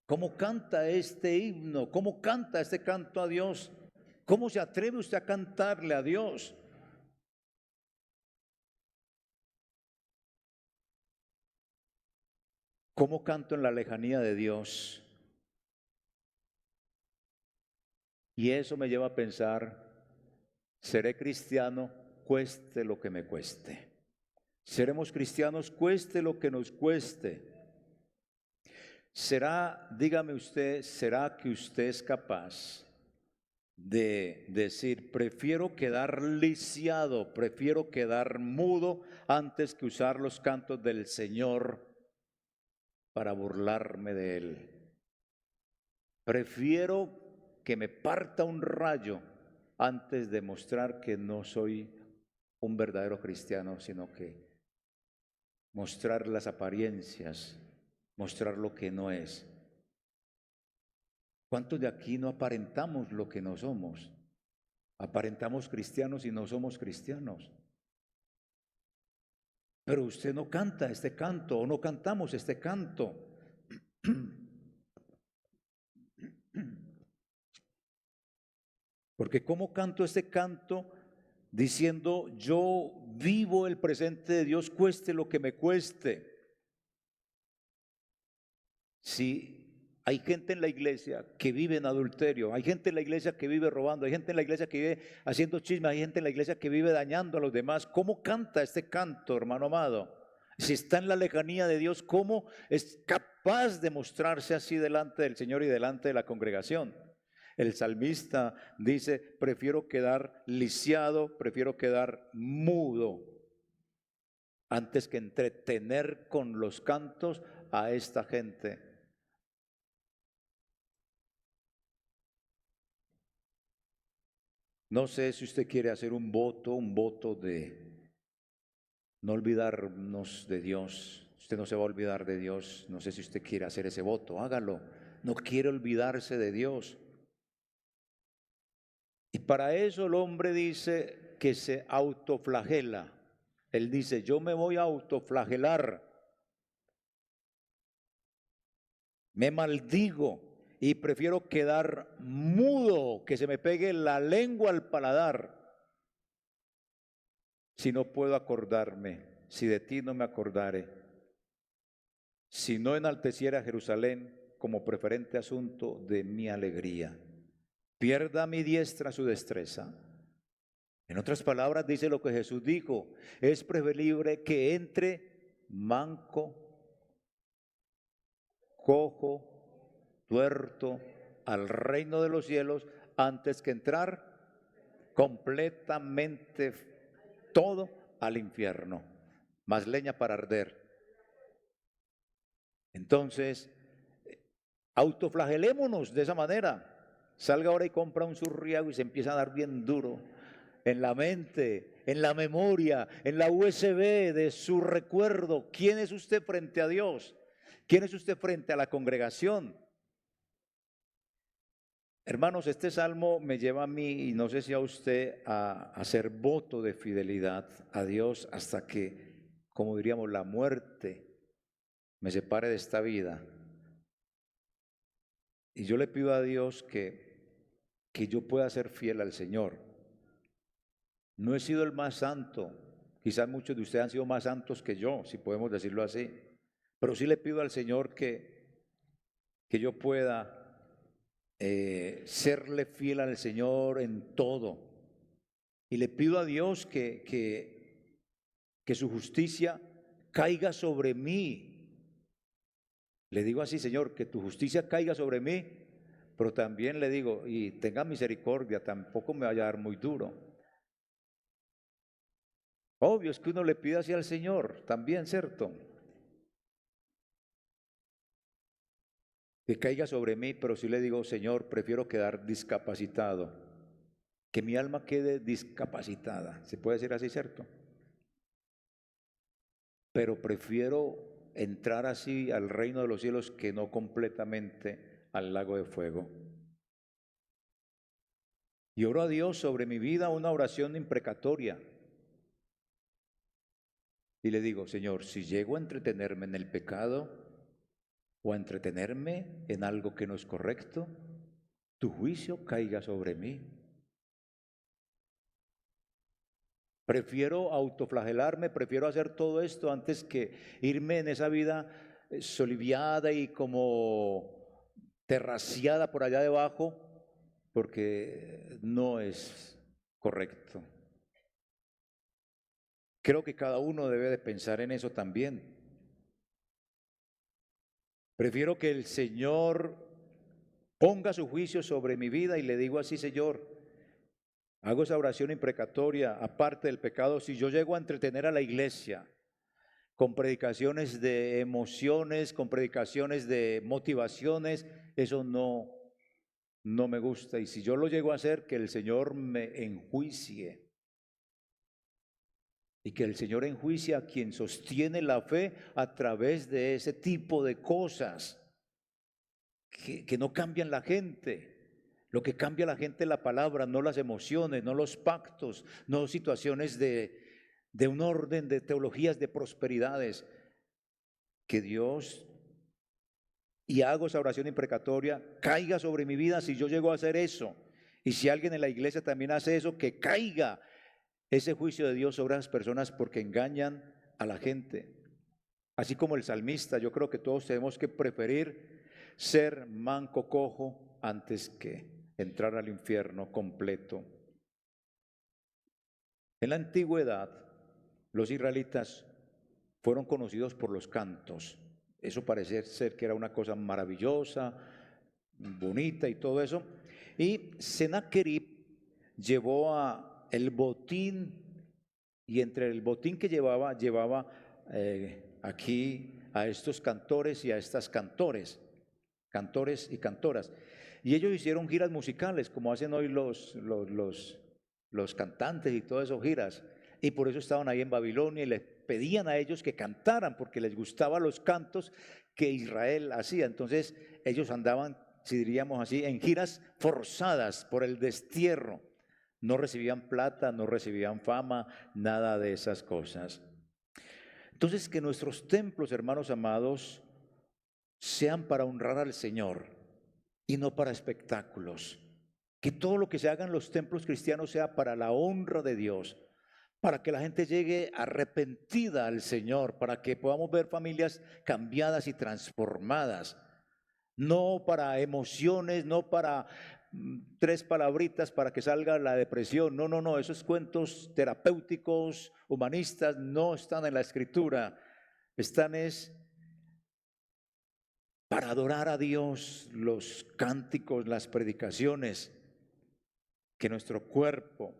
¿Cómo canta este himno? ¿Cómo canta este canto a Dios? ¿Cómo se atreve usted a cantarle a Dios? ¿Cómo canto en la lejanía de Dios? Y eso me lleva a pensar, seré cristiano, cueste lo que me cueste. Seremos cristianos, cueste lo que nos cueste. ¿Será, dígame usted, será que usted es capaz de decir, prefiero quedar lisiado, prefiero quedar mudo antes que usar los cantos del Señor para burlarme de Él? Prefiero que me parta un rayo antes de mostrar que no soy un verdadero cristiano, sino que mostrar las apariencias, mostrar lo que no es. ¿Cuántos de aquí no aparentamos lo que no somos? Aparentamos cristianos y no somos cristianos. Pero usted no canta este canto o no cantamos este canto. Porque ¿cómo canto este canto diciendo yo vivo el presente de Dios, cueste lo que me cueste? Si hay gente en la iglesia que vive en adulterio, hay gente en la iglesia que vive robando, hay gente en la iglesia que vive haciendo chisme, hay gente en la iglesia que vive dañando a los demás, ¿cómo canta este canto, hermano amado? Si está en la lejanía de Dios, ¿cómo es capaz de mostrarse así delante del Señor y delante de la congregación? El salmista dice, prefiero quedar lisiado, prefiero quedar mudo, antes que entretener con los cantos a esta gente. No sé si usted quiere hacer un voto de no olvidarnos de Dios. Usted no se va a olvidar de Dios. No sé si usted quiere hacer ese voto, hágalo. No quiere olvidarse de Dios. Y para eso el hombre dice que se autoflagela. Él dice, yo me voy a autoflagelar. Me maldigo y prefiero quedar mudo, que se me pegue la lengua al paladar. Si no puedo acordarme, si de ti no me acordare, si no enalteciera Jerusalén como preferente asunto de mi alegría, pierda mi diestra su destreza. En otras palabras, dice lo que Jesús dijo, es preferible que entre manco, cojo, tuerto al reino de los cielos antes que entrar completamente todo al infierno, más leña para arder. Entonces, autoflagelémonos de esa manera. Salga ahora y compra un surriago y se empieza a dar bien duro en la mente, en la memoria, en la USB de su recuerdo. ¿Quién es usted frente a Dios? ¿Quién es usted frente a la congregación? Hermanos, este salmo me lleva a mí, y no sé si a usted, a hacer voto de fidelidad a Dios hasta que, como diríamos, la muerte me separe de esta vida. Y yo le pido a Dios que yo pueda ser fiel al Señor. No he sido el más santo, quizás muchos de ustedes han sido más santos que yo, si podemos decirlo así, pero sí le pido al Señor que yo pueda serle fiel al Señor en todo. Y le pido a Dios que su justicia caiga sobre mí. Le digo así, Señor, que tu justicia caiga sobre mí, pero también le digo, y tenga misericordia, tampoco me vaya a dar muy duro. Obvio, es que uno le pide así al Señor, también, ¿cierto? Que caiga sobre mí, pero sí le digo, Señor, prefiero quedar discapacitado, que mi alma quede discapacitada. ¿Se puede decir así, cierto? Pero prefiero entrar así al reino de los cielos que no completamente al lago de fuego. Y oro a Dios sobre mi vida una oración imprecatoria. Y le digo, Señor, si llego a entretenerme en el pecado o a entretenerme en algo que no es correcto, tu juicio caiga sobre mí. Prefiero autoflagelarme, prefiero hacer todo esto antes que irme en esa vida soliviada y como terraciada por allá debajo, porque no es correcto. Creo que cada uno debe de pensar en eso también. Prefiero que el Señor ponga su juicio sobre mi vida y le digo así, Señor, hago esa oración imprecatoria, aparte del pecado, si yo llego a entretener a la iglesia con predicaciones de emociones, con predicaciones de motivaciones, eso no me gusta. Y si yo lo llego a hacer, que el Señor me enjuicie. Y que el Señor enjuicie a quien sostiene la fe a través de ese tipo de cosas que no cambian la gente. Lo que cambia a la gente es la palabra, no las emociones, no los pactos, no situaciones de un orden de teologías de prosperidades. Que Dios, y hago esa oración imprecatoria, caiga sobre mi vida si yo llego a hacer eso. Y si alguien en la iglesia también hace eso, que caiga ese juicio de Dios sobre las personas porque engañan a la gente. Así como el salmista, yo creo que todos tenemos que preferir ser manco cojo antes que entrar al infierno completo. En la antigüedad, los israelitas fueron conocidos por los cantos. Eso parece ser que era una cosa maravillosa, bonita y todo eso. Y Sennacherib llevó el botín, y entre el botín que llevaba aquí a estos cantores y a estas cantores y cantoras. Y ellos hicieron giras musicales, como hacen hoy los cantantes y todas esas giras. y por eso estaban ahí en Babilonia y les pedían a ellos que cantaran porque les gustaban los cantos que Israel hacía. Entonces ellos andaban, si diríamos así, en giras forzadas por el destierro. No recibían plata, no recibían fama, nada de esas cosas. Entonces, que nuestros templos, hermanos amados, sean para honrar al Señor y no para espectáculos. Que todo lo que se haga en los templos cristianos sea para la honra de Dios, para que la gente llegue arrepentida al Señor, para que podamos ver familias cambiadas y transformadas. No para emociones, no para tres palabritas para que salga la depresión. No, no, no, esos cuentos terapéuticos, humanistas, no están en la Escritura. Están es para adorar a Dios, los cánticos, las predicaciones. Que nuestro cuerpo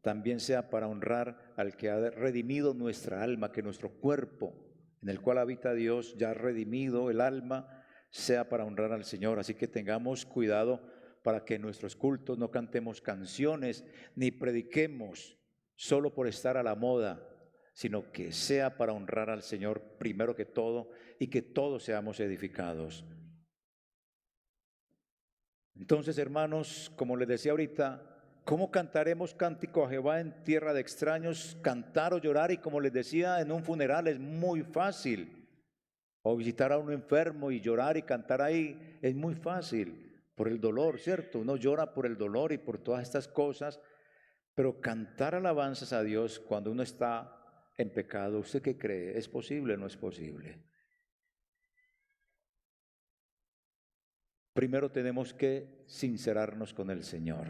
también sea para honrar al que ha redimido nuestra alma, que nuestro cuerpo en el cual habita Dios, ya redimido el alma, sea para honrar al Señor. Así que tengamos cuidado para que en nuestros cultos no cantemos canciones ni prediquemos solo por estar a la moda, sino que sea para honrar al Señor primero que todo y que todos seamos edificados. Entonces, hermanos, como les decía ahorita, ¿cómo cantaremos cántico a Jehová en tierra de extraños? Cantar o llorar, y como les decía, en un funeral es muy fácil. O visitar a un enfermo y llorar y cantar ahí es muy fácil por el dolor, ¿cierto? Uno llora por el dolor y por todas estas cosas, pero cantar alabanzas a Dios cuando uno está en pecado, ¿usted qué cree? ¿Es posible o no es posible? Primero tenemos que sincerarnos con el Señor,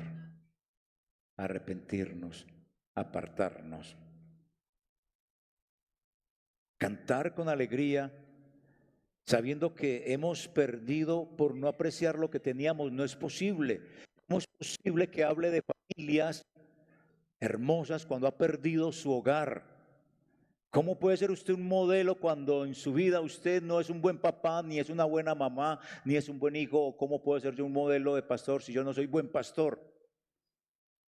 arrepentirnos, apartarnos. Cantar con alegría, sabiendo que hemos perdido por no apreciar lo que teníamos, no es posible. ¿Cómo es posible que hable de familias hermosas cuando ha perdido su hogar? ¿Cómo puede ser usted un modelo cuando en su vida usted no es un buen papá, ni es una buena mamá, ni es un buen hijo? ¿Cómo puedo ser yo un modelo de pastor si yo no soy buen pastor?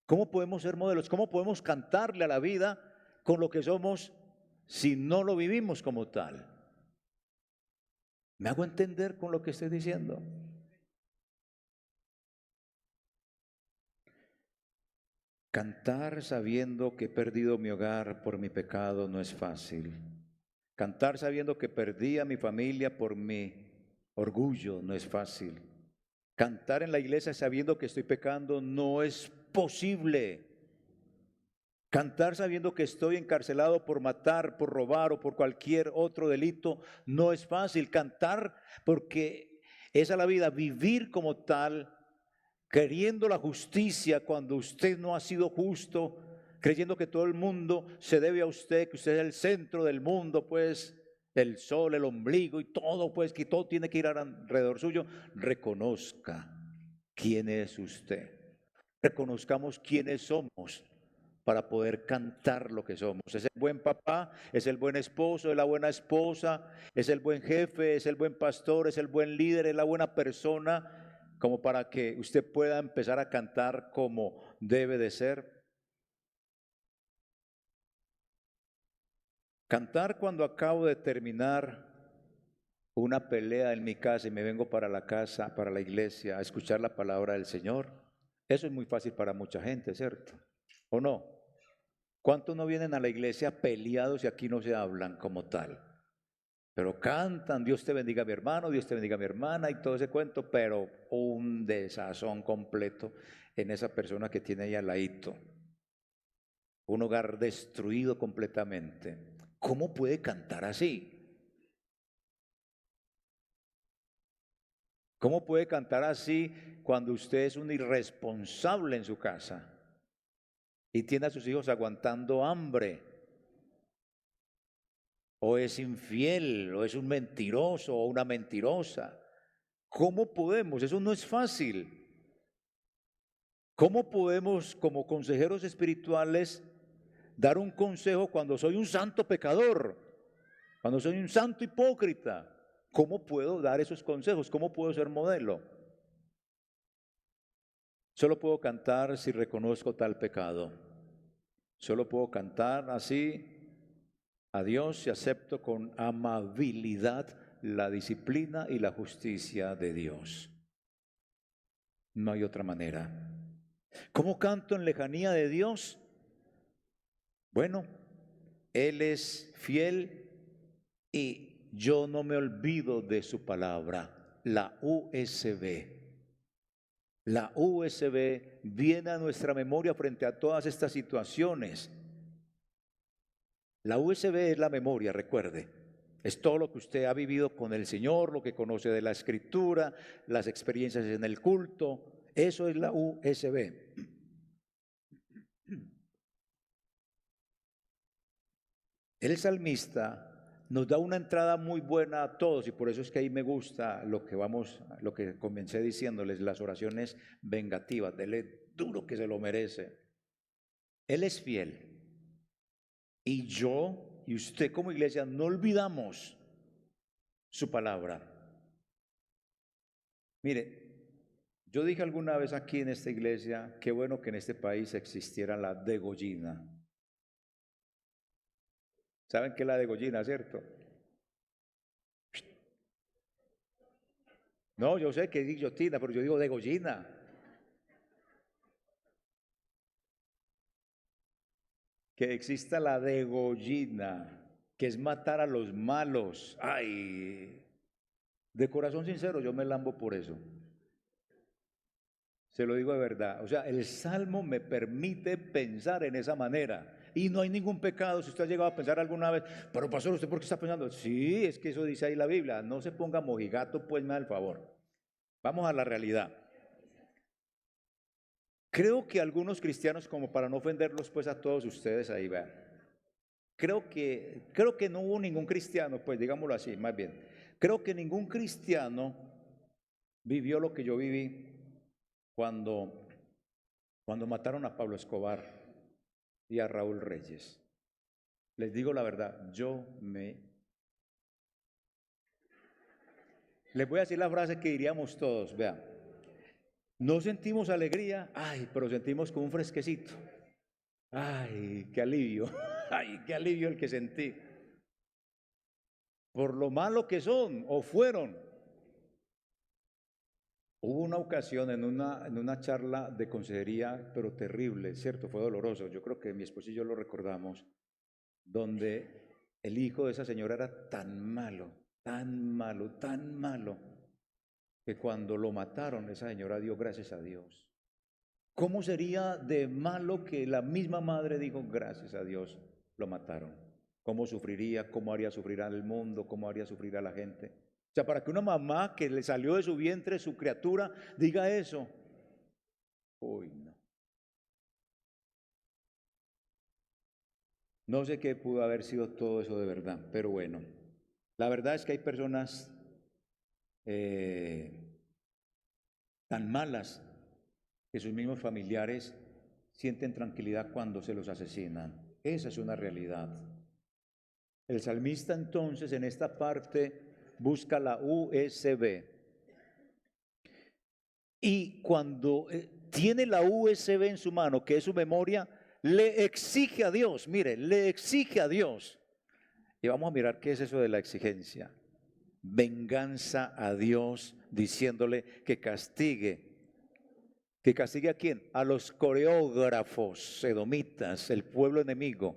¿Cómo podemos ser modelos? ¿Cómo podemos cantarle a la vida con lo que somos si no lo vivimos como tal? ¿Me hago entender con lo que estoy diciendo? Cantar sabiendo que he perdido mi hogar por mi pecado no es fácil. Cantar sabiendo que perdí a mi familia por mi orgullo no es fácil. Cantar en la iglesia sabiendo que estoy pecando no es posible. Cantar sabiendo que estoy encarcelado por matar, por robar o por cualquier otro delito no es fácil. Cantar porque esa es la vida, vivir como tal, queriendo la justicia cuando usted no ha sido justo, creyendo que todo el mundo se debe a usted, que usted es el centro del mundo, pues el sol, el ombligo y todo, pues que todo tiene que ir alrededor suyo. Reconozca quién es usted. Reconozcamos quiénes somos para poder cantar lo que somos. Es el buen papá, es el buen esposo, es la buena esposa, es el buen jefe, es el buen pastor, es el buen líder, es la buena persona, como para que usted pueda empezar a cantar como debe de ser. Cantar cuando acabo de terminar una pelea en mi casa y me vengo para la casa, para la iglesia, a escuchar la palabra del Señor. Eso es muy fácil para mucha gente, ¿cierto? ¿O no? ¿Cuántos no vienen a la iglesia peleados y aquí no se hablan como tal? Pero cantan, Dios te bendiga mi hermano, Dios te bendiga mi hermana y todo ese cuento, pero un desazón completo en esa persona que tiene ahí al ladito. Un hogar destruido completamente. ¿Cómo puede cantar así? ¿Cómo puede cantar así cuando usted es un irresponsable en su casa y tiene a sus hijos aguantando hambre? O es infiel, o es un mentiroso, o una mentirosa. ¿Cómo podemos? Eso no es fácil. ¿Cómo podemos, como consejeros espirituales, dar un consejo cuando soy un santo pecador? Cuando soy un santo hipócrita. ¿Cómo puedo dar esos consejos? ¿Cómo puedo ser modelo? Solo puedo cantar si reconozco tal pecado. Solo puedo cantar así a Dios y acepto con amabilidad la disciplina y la justicia de Dios. No hay otra manera. ¿Cómo canto en lejanía de Dios? Bueno, Él es fiel y yo no me olvido de su palabra. La USB. La USB viene a nuestra memoria frente a todas estas situaciones. La USB es la memoria, recuerde. Es todo lo que usted ha vivido con el Señor, lo que conoce de la Escritura, las experiencias en el culto. Eso es la USB. El salmista nos da una entrada muy buena a todos y por eso es que ahí me gusta lo que comencé diciéndoles, las oraciones vengativas. Dele duro que se lo merece. Él es fiel. Y yo y usted como iglesia no olvidamos su palabra. Mire, yo dije alguna vez aquí en esta iglesia, qué bueno que en este país existiera la degollina. ¿Saben qué es la degollina, cierto? No, yo sé que es guillotina, pero yo digo degollina. Que exista la degollina, que es matar a los malos. Ay, de corazón sincero, yo me lambo por eso. Se lo digo de verdad. O sea, el Salmo me permite pensar en esa manera. Y no hay ningún pecado. Si usted ha llegado a pensar alguna vez, pero pastor, ¿usted por qué está pensando? Sí, es que eso dice ahí la Biblia. No se ponga mojigato, pues me da el favor. Vamos a la realidad. Creo que algunos cristianos, como para no ofenderlos pues a todos ustedes ahí, vean. Creo que no hubo ningún cristiano, pues digámoslo así, más bien. Creo que ningún cristiano vivió lo que yo viví cuando mataron a Pablo Escobar y a Raúl Reyes. Les digo la verdad, les voy a decir la frase que diríamos todos, vean. No sentimos alegría, ay, pero sentimos como un fresquecito. Ay, qué alivio, ay, qué alivio el que sentí. Por lo malo que son o fueron. Hubo una ocasión en una charla de consejería, pero terrible, ¿cierto? Fue doloroso. Yo creo que mi esposo y yo lo recordamos, donde el hijo de esa señora era tan malo, que cuando lo mataron, esa señora dio gracias a Dios. ¿Cómo sería de malo que la misma madre dijo gracias a Dios lo mataron? ¿Cómo sufriría? ¿Cómo haría sufrir al mundo? ¿Cómo haría sufrir a la gente? O sea, para que una mamá que le salió de su vientre su criatura diga eso. Uy, no. No sé qué pudo haber sido todo eso de verdad, pero bueno. La verdad es que hay personas tan malas que sus mismos familiares sienten tranquilidad cuando se los asesinan. Esa es una realidad. El salmista entonces en esta parte busca la USB. Y cuando tiene la USB en su mano, que es su memoria, le exige a Dios, mire, le exige a Dios. Y vamos a mirar qué es eso de la exigencia. Venganza a Dios diciéndole que castigue. ¿Que castigue a quién? A los coreógrafos edomitas, el pueblo enemigo.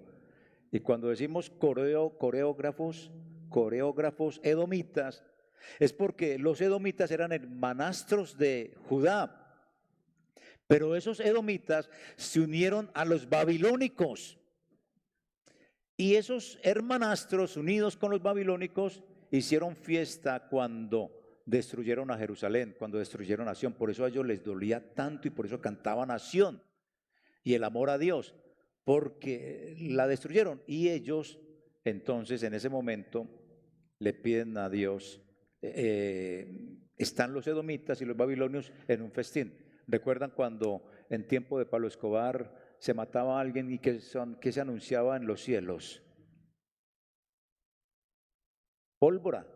Y cuando decimos coreógrafos edomitas, es porque los edomitas eran hermanastros de Judá. Pero esos edomitas se unieron a los babilónicos. Y esos hermanastros unidos con los babilónicos hicieron fiesta cuando destruyeron a Jerusalén, cuando destruyeron a Sión. Por eso a ellos les dolía tanto y por eso cantaban a Sión y el amor a Dios, porque la destruyeron. Y ellos entonces en ese momento le piden a Dios, están los edomitas y los babilonios en un festín. ¿Recuerdan cuando en tiempo de Pablo Escobar se mataba a alguien y que se anunciaba en los cielos? Pólvora.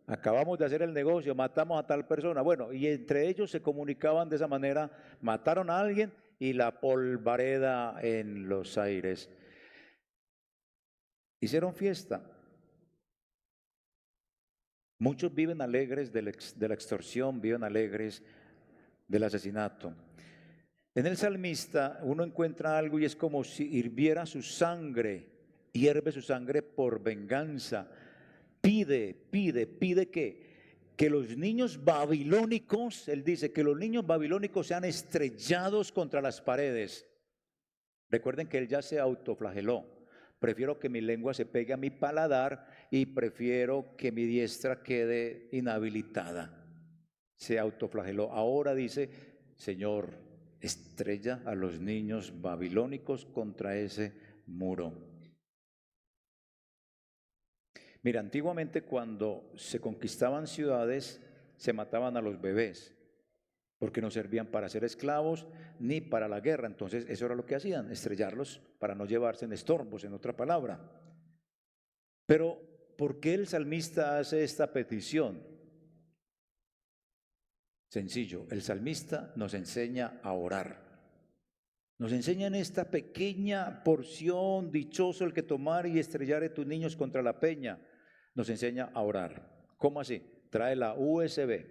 Acabamos de hacer el negocio, matamos a tal persona. Bueno, y entre ellos se comunicaban de esa manera, mataron a alguien y la polvareda en los aires. Hicieron fiesta. Muchos viven alegres de la extorsión, viven alegres del asesinato. En el salmista uno encuentra algo y es como si hirviera su sangre, hierve su sangre por venganza. Pide que los niños babilónicos, él dice que los niños babilónicos sean estrellados contra las paredes. Recuerden que él ya se autoflageló. Prefiero que mi lengua se pegue a mi paladar y prefiero que mi diestra quede inhabilitada. Se autoflageló. Ahora dice, Señor, estrella a los niños babilónicos contra ese muro. Mira, antiguamente cuando se conquistaban ciudades, se mataban a los bebés, porque no servían para ser esclavos ni para la guerra. Entonces eso era lo que hacían, estrellarlos para no llevarse en estorbos, en otra palabra. Pero, ¿por qué el salmista hace esta petición? Sencillo, el salmista nos enseña a orar. Nos enseña en esta pequeña porción, dichoso el que tomar y estrellar a tus niños contra la peña. Nos enseña a orar. ¿Cómo así? Trae la USB.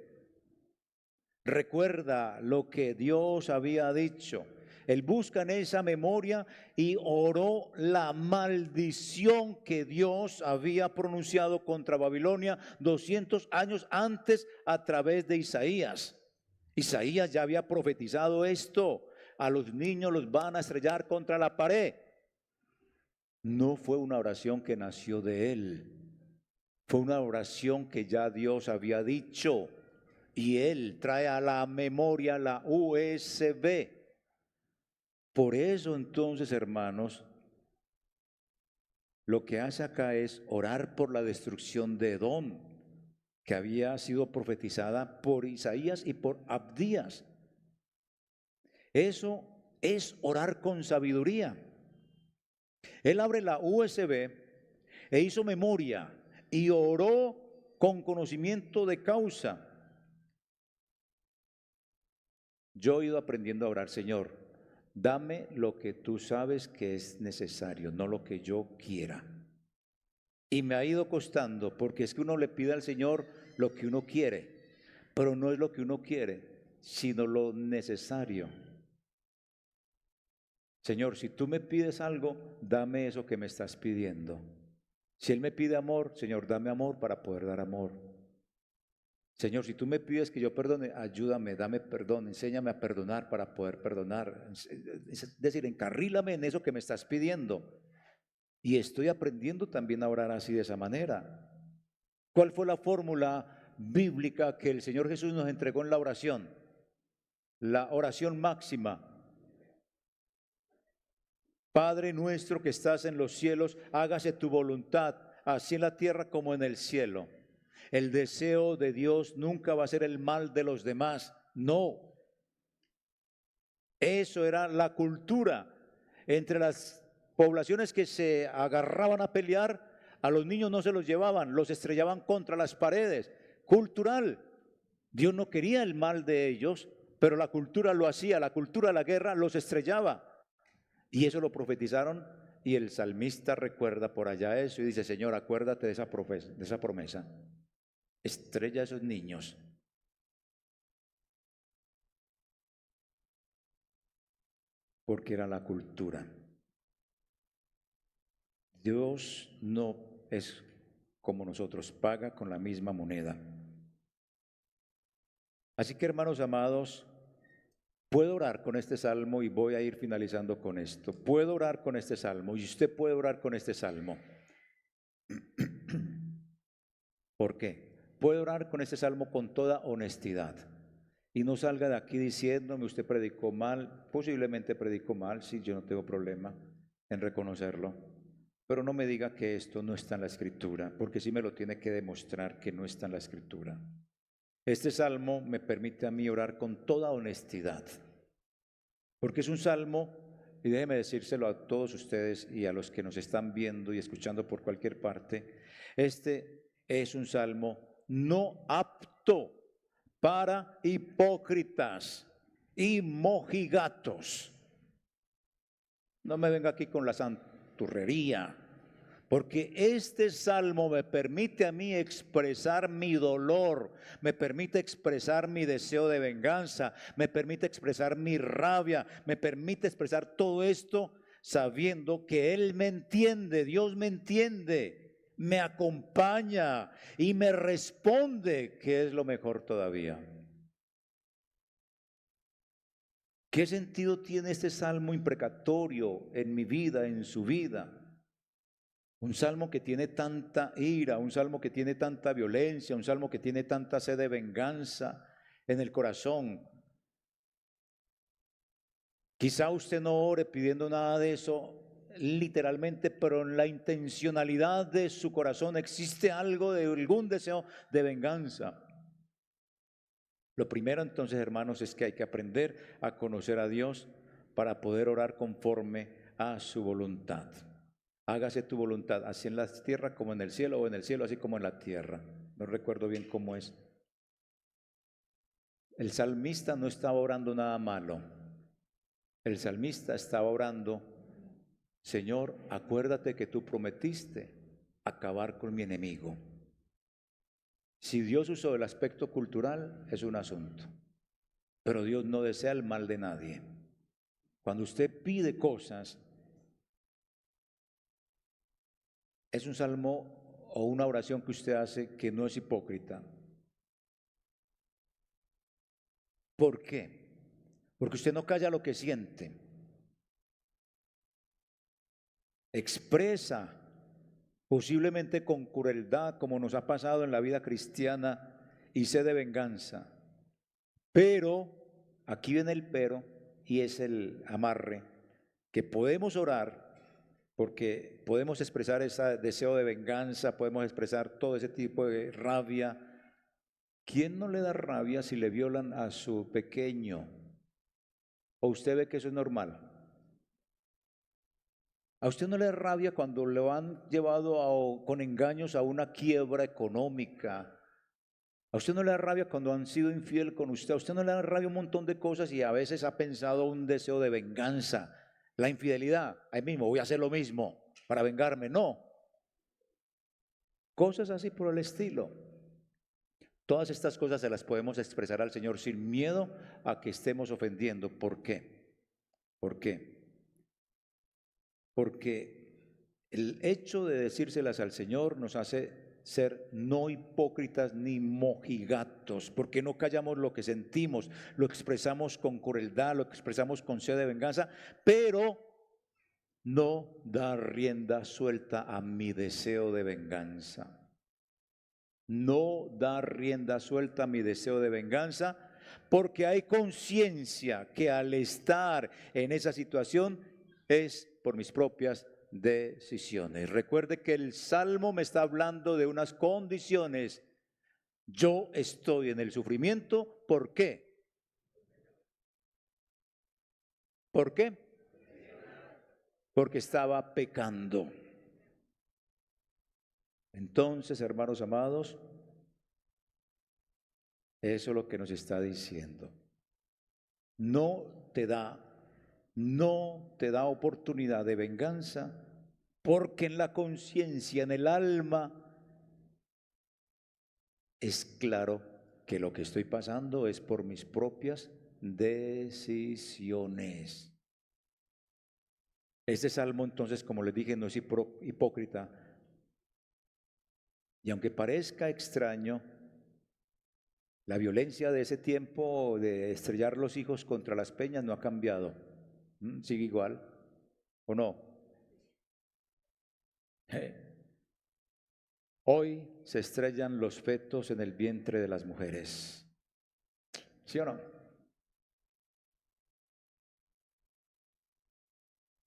Recuerda lo que Dios había dicho. Él busca en esa memoria y oró la maldición que Dios había pronunciado contra Babilonia 200 años antes a través de Isaías. Isaías ya había profetizado esto. A los niños los van a estrellar contra la pared. No fue una oración que nació de él. Fue una oración que ya Dios había dicho. Y él trae a la memoria la USB. Por eso entonces, hermanos, lo que hace acá es orar por la destrucción de Edom, que había sido profetizada por Isaías y por Abdías. Eso es orar con sabiduría. Él abre la USB e hizo memoria y oró con conocimiento de causa. Yo he ido aprendiendo a orar, Señor, dame lo que tú sabes que es necesario, no lo que yo quiera. Y me ha ido costando, porque es que uno le pide al Señor lo que uno quiere, pero no es lo que uno quiere, sino lo necesario. Señor, si tú me pides algo, dame eso que me estás pidiendo. Si Él me pide amor, Señor, dame amor para poder dar amor. Señor, si tú me pides que yo perdone, ayúdame, dame perdón, enséñame a perdonar para poder perdonar. Es decir, encarrílame en eso que me estás pidiendo. Y estoy aprendiendo también a orar así de esa manera. ¿Cuál fue la fórmula bíblica que el Señor Jesús nos entregó en la oración? La oración máxima. Padre nuestro que estás en los cielos, hágase tu voluntad, así en la tierra como en el cielo. El deseo de Dios nunca va a ser el mal de los demás, no. Eso era la cultura. Entre las poblaciones que se agarraban a pelear, a los niños no se los llevaban, los estrellaban contra las paredes. Cultural. Dios no quería el mal de ellos, pero la cultura lo hacía, la cultura de la guerra los estrellaba. Y eso lo profetizaron y el salmista recuerda por allá eso y dice, Señor, acuérdate de esa promesa. Estrella a esos niños. Porque era la cultura. Dios no es como nosotros, paga con la misma moneda. Así que, hermanos amados, puedo orar con este salmo y voy a ir finalizando con esto. Puedo orar con este salmo y usted puede orar con este salmo. ¿Por qué? Puede orar con este salmo con toda honestidad y no salga de aquí diciéndome usted predicó mal. Posiblemente predicó mal, sí, yo no tengo problema en reconocerlo, pero no me diga que esto no está en la Escritura, porque sí me lo tiene que demostrar que no está en la Escritura. Este salmo me permite a mí orar con toda honestidad, porque es un salmo, y déjeme decírselo a todos ustedes y a los que nos están viendo y escuchando por cualquier parte, este es un salmo no apto para hipócritas y mojigatos. No me venga aquí con la santurrería, porque este salmo me permite a mí expresar mi dolor, me permite expresar mi deseo de venganza, me permite expresar mi rabia, me permite expresar todo esto sabiendo que Él me entiende, Dios me entiende, me acompaña y me responde, que es lo mejor todavía. ¿Qué sentido tiene este salmo imprecatorio en mi vida, en su vida? Un salmo que tiene tanta ira, un salmo que tiene tanta violencia, un salmo que tiene tanta sed de venganza en el corazón. Quizá usted no ore pidiendo nada de eso literalmente, pero en la intencionalidad de su corazón existe algo de algún deseo de venganza. Lo primero entonces, hermanos, es que hay que aprender a conocer a Dios para poder orar conforme a su voluntad. Hágase tu voluntad, así en la tierra como en el cielo, o en el cielo así como en la tierra. No recuerdo bien cómo es. El salmista no estaba orando nada malo. El salmista estaba orando: Señor, acuérdate que tú prometiste acabar con mi enemigo. Si Dios usó el aspecto cultural, es un asunto, pero Dios no desea el mal de nadie. Cuando usted pide cosas, es un salmo o una oración que usted hace que no es hipócrita. ¿Por qué? Porque usted no calla lo que siente. Expresa, posiblemente con crueldad, como nos ha pasado en la vida cristiana, y sed de venganza. Pero, aquí viene el pero, y es el amarre, que podemos orar, porque podemos expresar ese deseo de venganza, podemos expresar todo ese tipo de rabia. ¿Quién no le da rabia si le violan a su pequeño? ¿O usted ve que eso es normal? ¿A usted no le da rabia cuando lo han llevado con engaños a una quiebra económica? ¿A usted no le da rabia cuando han sido infiel con usted? ¿A usted no le da rabia un montón de cosas y a veces ha pensado un deseo de venganza? La infidelidad, ahí mismo voy a hacer lo mismo para vengarme. No. Cosas así por el estilo. Todas estas cosas se las podemos expresar al Señor sin miedo a que estemos ofendiendo. ¿Por qué? ¿Por qué? Porque el hecho de decírselas al Señor nos hace ser no hipócritas ni mojigatos, porque no callamos lo que sentimos, lo expresamos con crueldad, lo expresamos con sed de venganza, pero no dar rienda suelta a mi deseo de venganza. No dar rienda suelta a mi deseo de venganza, porque hay conciencia que al estar en esa situación es por mis propias decisiones. Recuerde que el Salmo me está hablando de unas condiciones. Yo estoy en el sufrimiento, ¿por qué? ¿Por qué? Porque estaba pecando. Entonces, hermanos amados, eso es lo que nos está diciendo. No te da oportunidad de venganza, porque en la conciencia, en el alma, es claro que lo que estoy pasando es por mis propias decisiones. Este salmo, entonces, como les dije, no es hipócrita. Y aunque parezca extraño, la violencia de ese tiempo de estrellar los hijos contra las peñas no ha cambiado. ¿Sigue igual o no? Hoy se estrellan los fetos en el vientre de las mujeres. ¿Sí o no?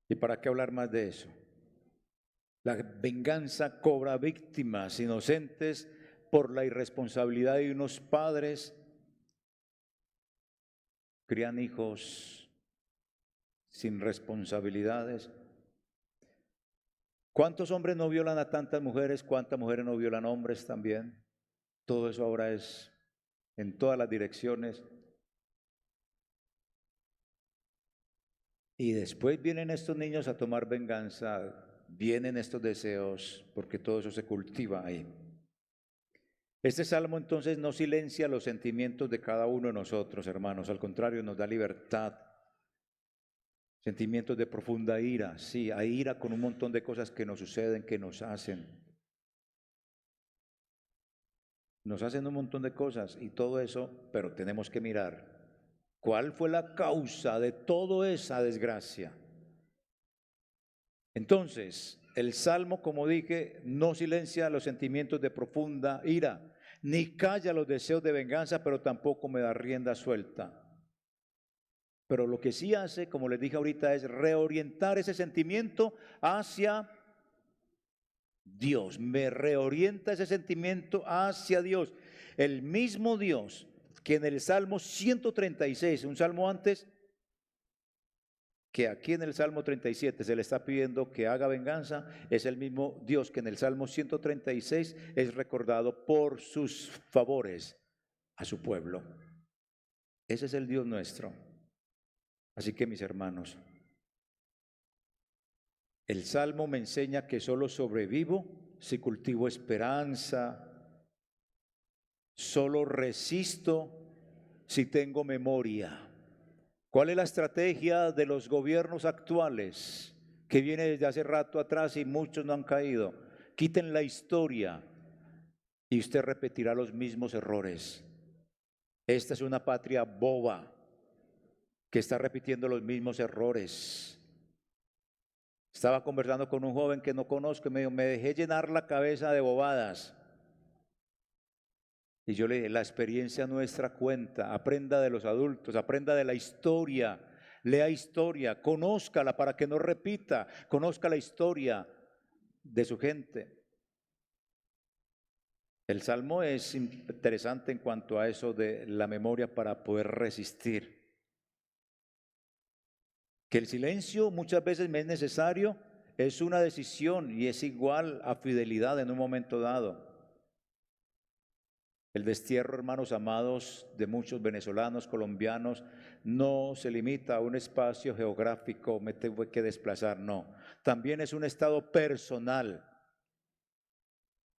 ¿Y para qué hablar más de eso? La venganza cobra víctimas inocentes por la irresponsabilidad de unos padres. Crían hijos sin responsabilidades. ¿Cuántos hombres no violan a tantas mujeres? ¿Cuántas mujeres no violan hombres también? Todo eso ahora es en todas las direcciones. Y después vienen estos niños a tomar venganza, vienen estos deseos, porque todo eso se cultiva ahí. Este salmo entonces no silencia los sentimientos de cada uno de nosotros, hermanos, al contrario, nos da libertad. Sentimientos de profunda ira, sí, hay ira con un montón de cosas que nos suceden, que nos hacen. Nos hacen un montón de cosas y todo eso, pero tenemos que mirar cuál fue la causa de toda esa desgracia. Entonces, el Salmo, como dije, no silencia los sentimientos de profunda ira, ni calla los deseos de venganza, pero tampoco me da rienda suelta. Pero lo que sí hace, como les dije ahorita, es reorientar ese sentimiento hacia Dios. Me reorienta ese sentimiento hacia Dios. El mismo Dios que en el Salmo 136, un salmo antes, que aquí en el Salmo 37 se le está pidiendo que haga venganza, es el mismo Dios que en el Salmo 136 es recordado por sus favores a su pueblo. Ese es el Dios nuestro. Así que, mis hermanos, el Salmo me enseña que solo sobrevivo si cultivo esperanza, solo resisto si tengo memoria. ¿Cuál es la estrategia de los gobiernos actuales que viene desde hace rato atrás y muchos no han caído? Quiten la historia y usted repetirá los mismos errores. Esta es una patria boba que está repitiendo los mismos errores. Estaba conversando con un joven que no conozco y me dijo, me dejé llenar la cabeza de bobadas. Y yo le dije, la experiencia nuestra cuenta, aprenda de los adultos, aprenda de la historia, lea historia, conózcala para que no repita, conozca la historia de su gente. El Salmo es interesante en cuanto a eso de la memoria para poder resistir. Que el silencio muchas veces me es necesario, es una decisión y es igual a fidelidad en un momento dado. El destierro, hermanos amados, de muchos venezolanos, colombianos, no se limita a un espacio geográfico, me tengo que desplazar, no. También es un estado personal,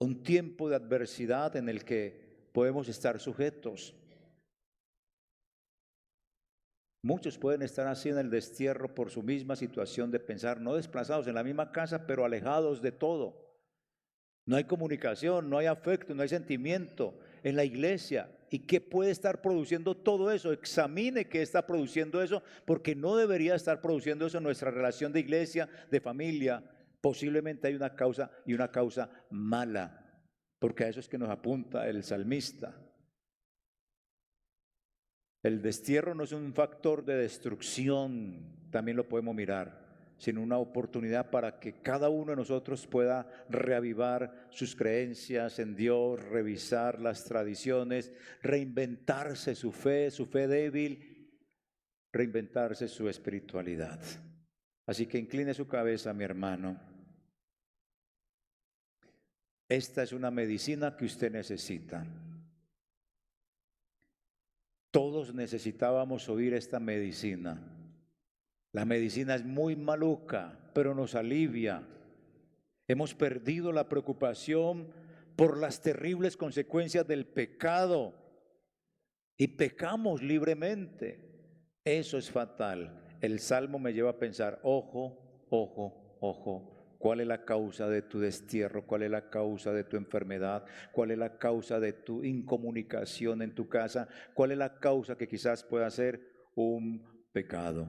un tiempo de adversidad en el que podemos estar sujetos. Muchos pueden estar así en el destierro por su misma situación de pensar, no desplazados en la misma casa, pero alejados de todo. No hay comunicación, no hay afecto, no hay sentimiento en la iglesia. ¿Y qué puede estar produciendo todo eso? Examine qué está produciendo eso, porque no debería estar produciendo eso en nuestra relación de iglesia, de familia. Posiblemente hay una causa y una causa mala, porque a eso es que nos apunta el salmista. El destierro no es un factor de destrucción, también lo podemos mirar, sino una oportunidad para que cada uno de nosotros pueda reavivar sus creencias en Dios, revisar las tradiciones, reinventarse su fe débil, reinventarse su espiritualidad. Así que incline su cabeza, mi hermano. Esta es una medicina que usted necesita. Todos necesitábamos oír esta medicina. La medicina es muy maluca, pero nos alivia. Hemos perdido la preocupación por las terribles consecuencias del pecado y pecamos libremente. Eso es fatal. El Salmo me lleva a pensar, ojo, ojo, ojo. ¿Cuál es la causa de tu destierro? ¿Cuál es la causa de tu enfermedad? ¿Cuál es la causa de tu incomunicación en tu casa? ¿Cuál es la causa que quizás pueda ser un pecado?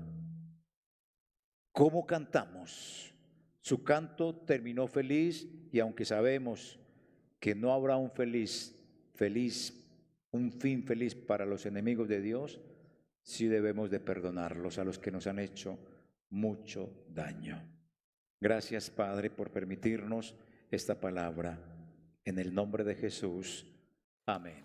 ¿Cómo cantamos? Su canto terminó feliz y aunque sabemos que no habrá un fin feliz para los enemigos de Dios, sí debemos de perdonarlos a los que nos han hecho mucho daño. Gracias, Padre, por permitirnos esta palabra. En el nombre de Jesús. Amén.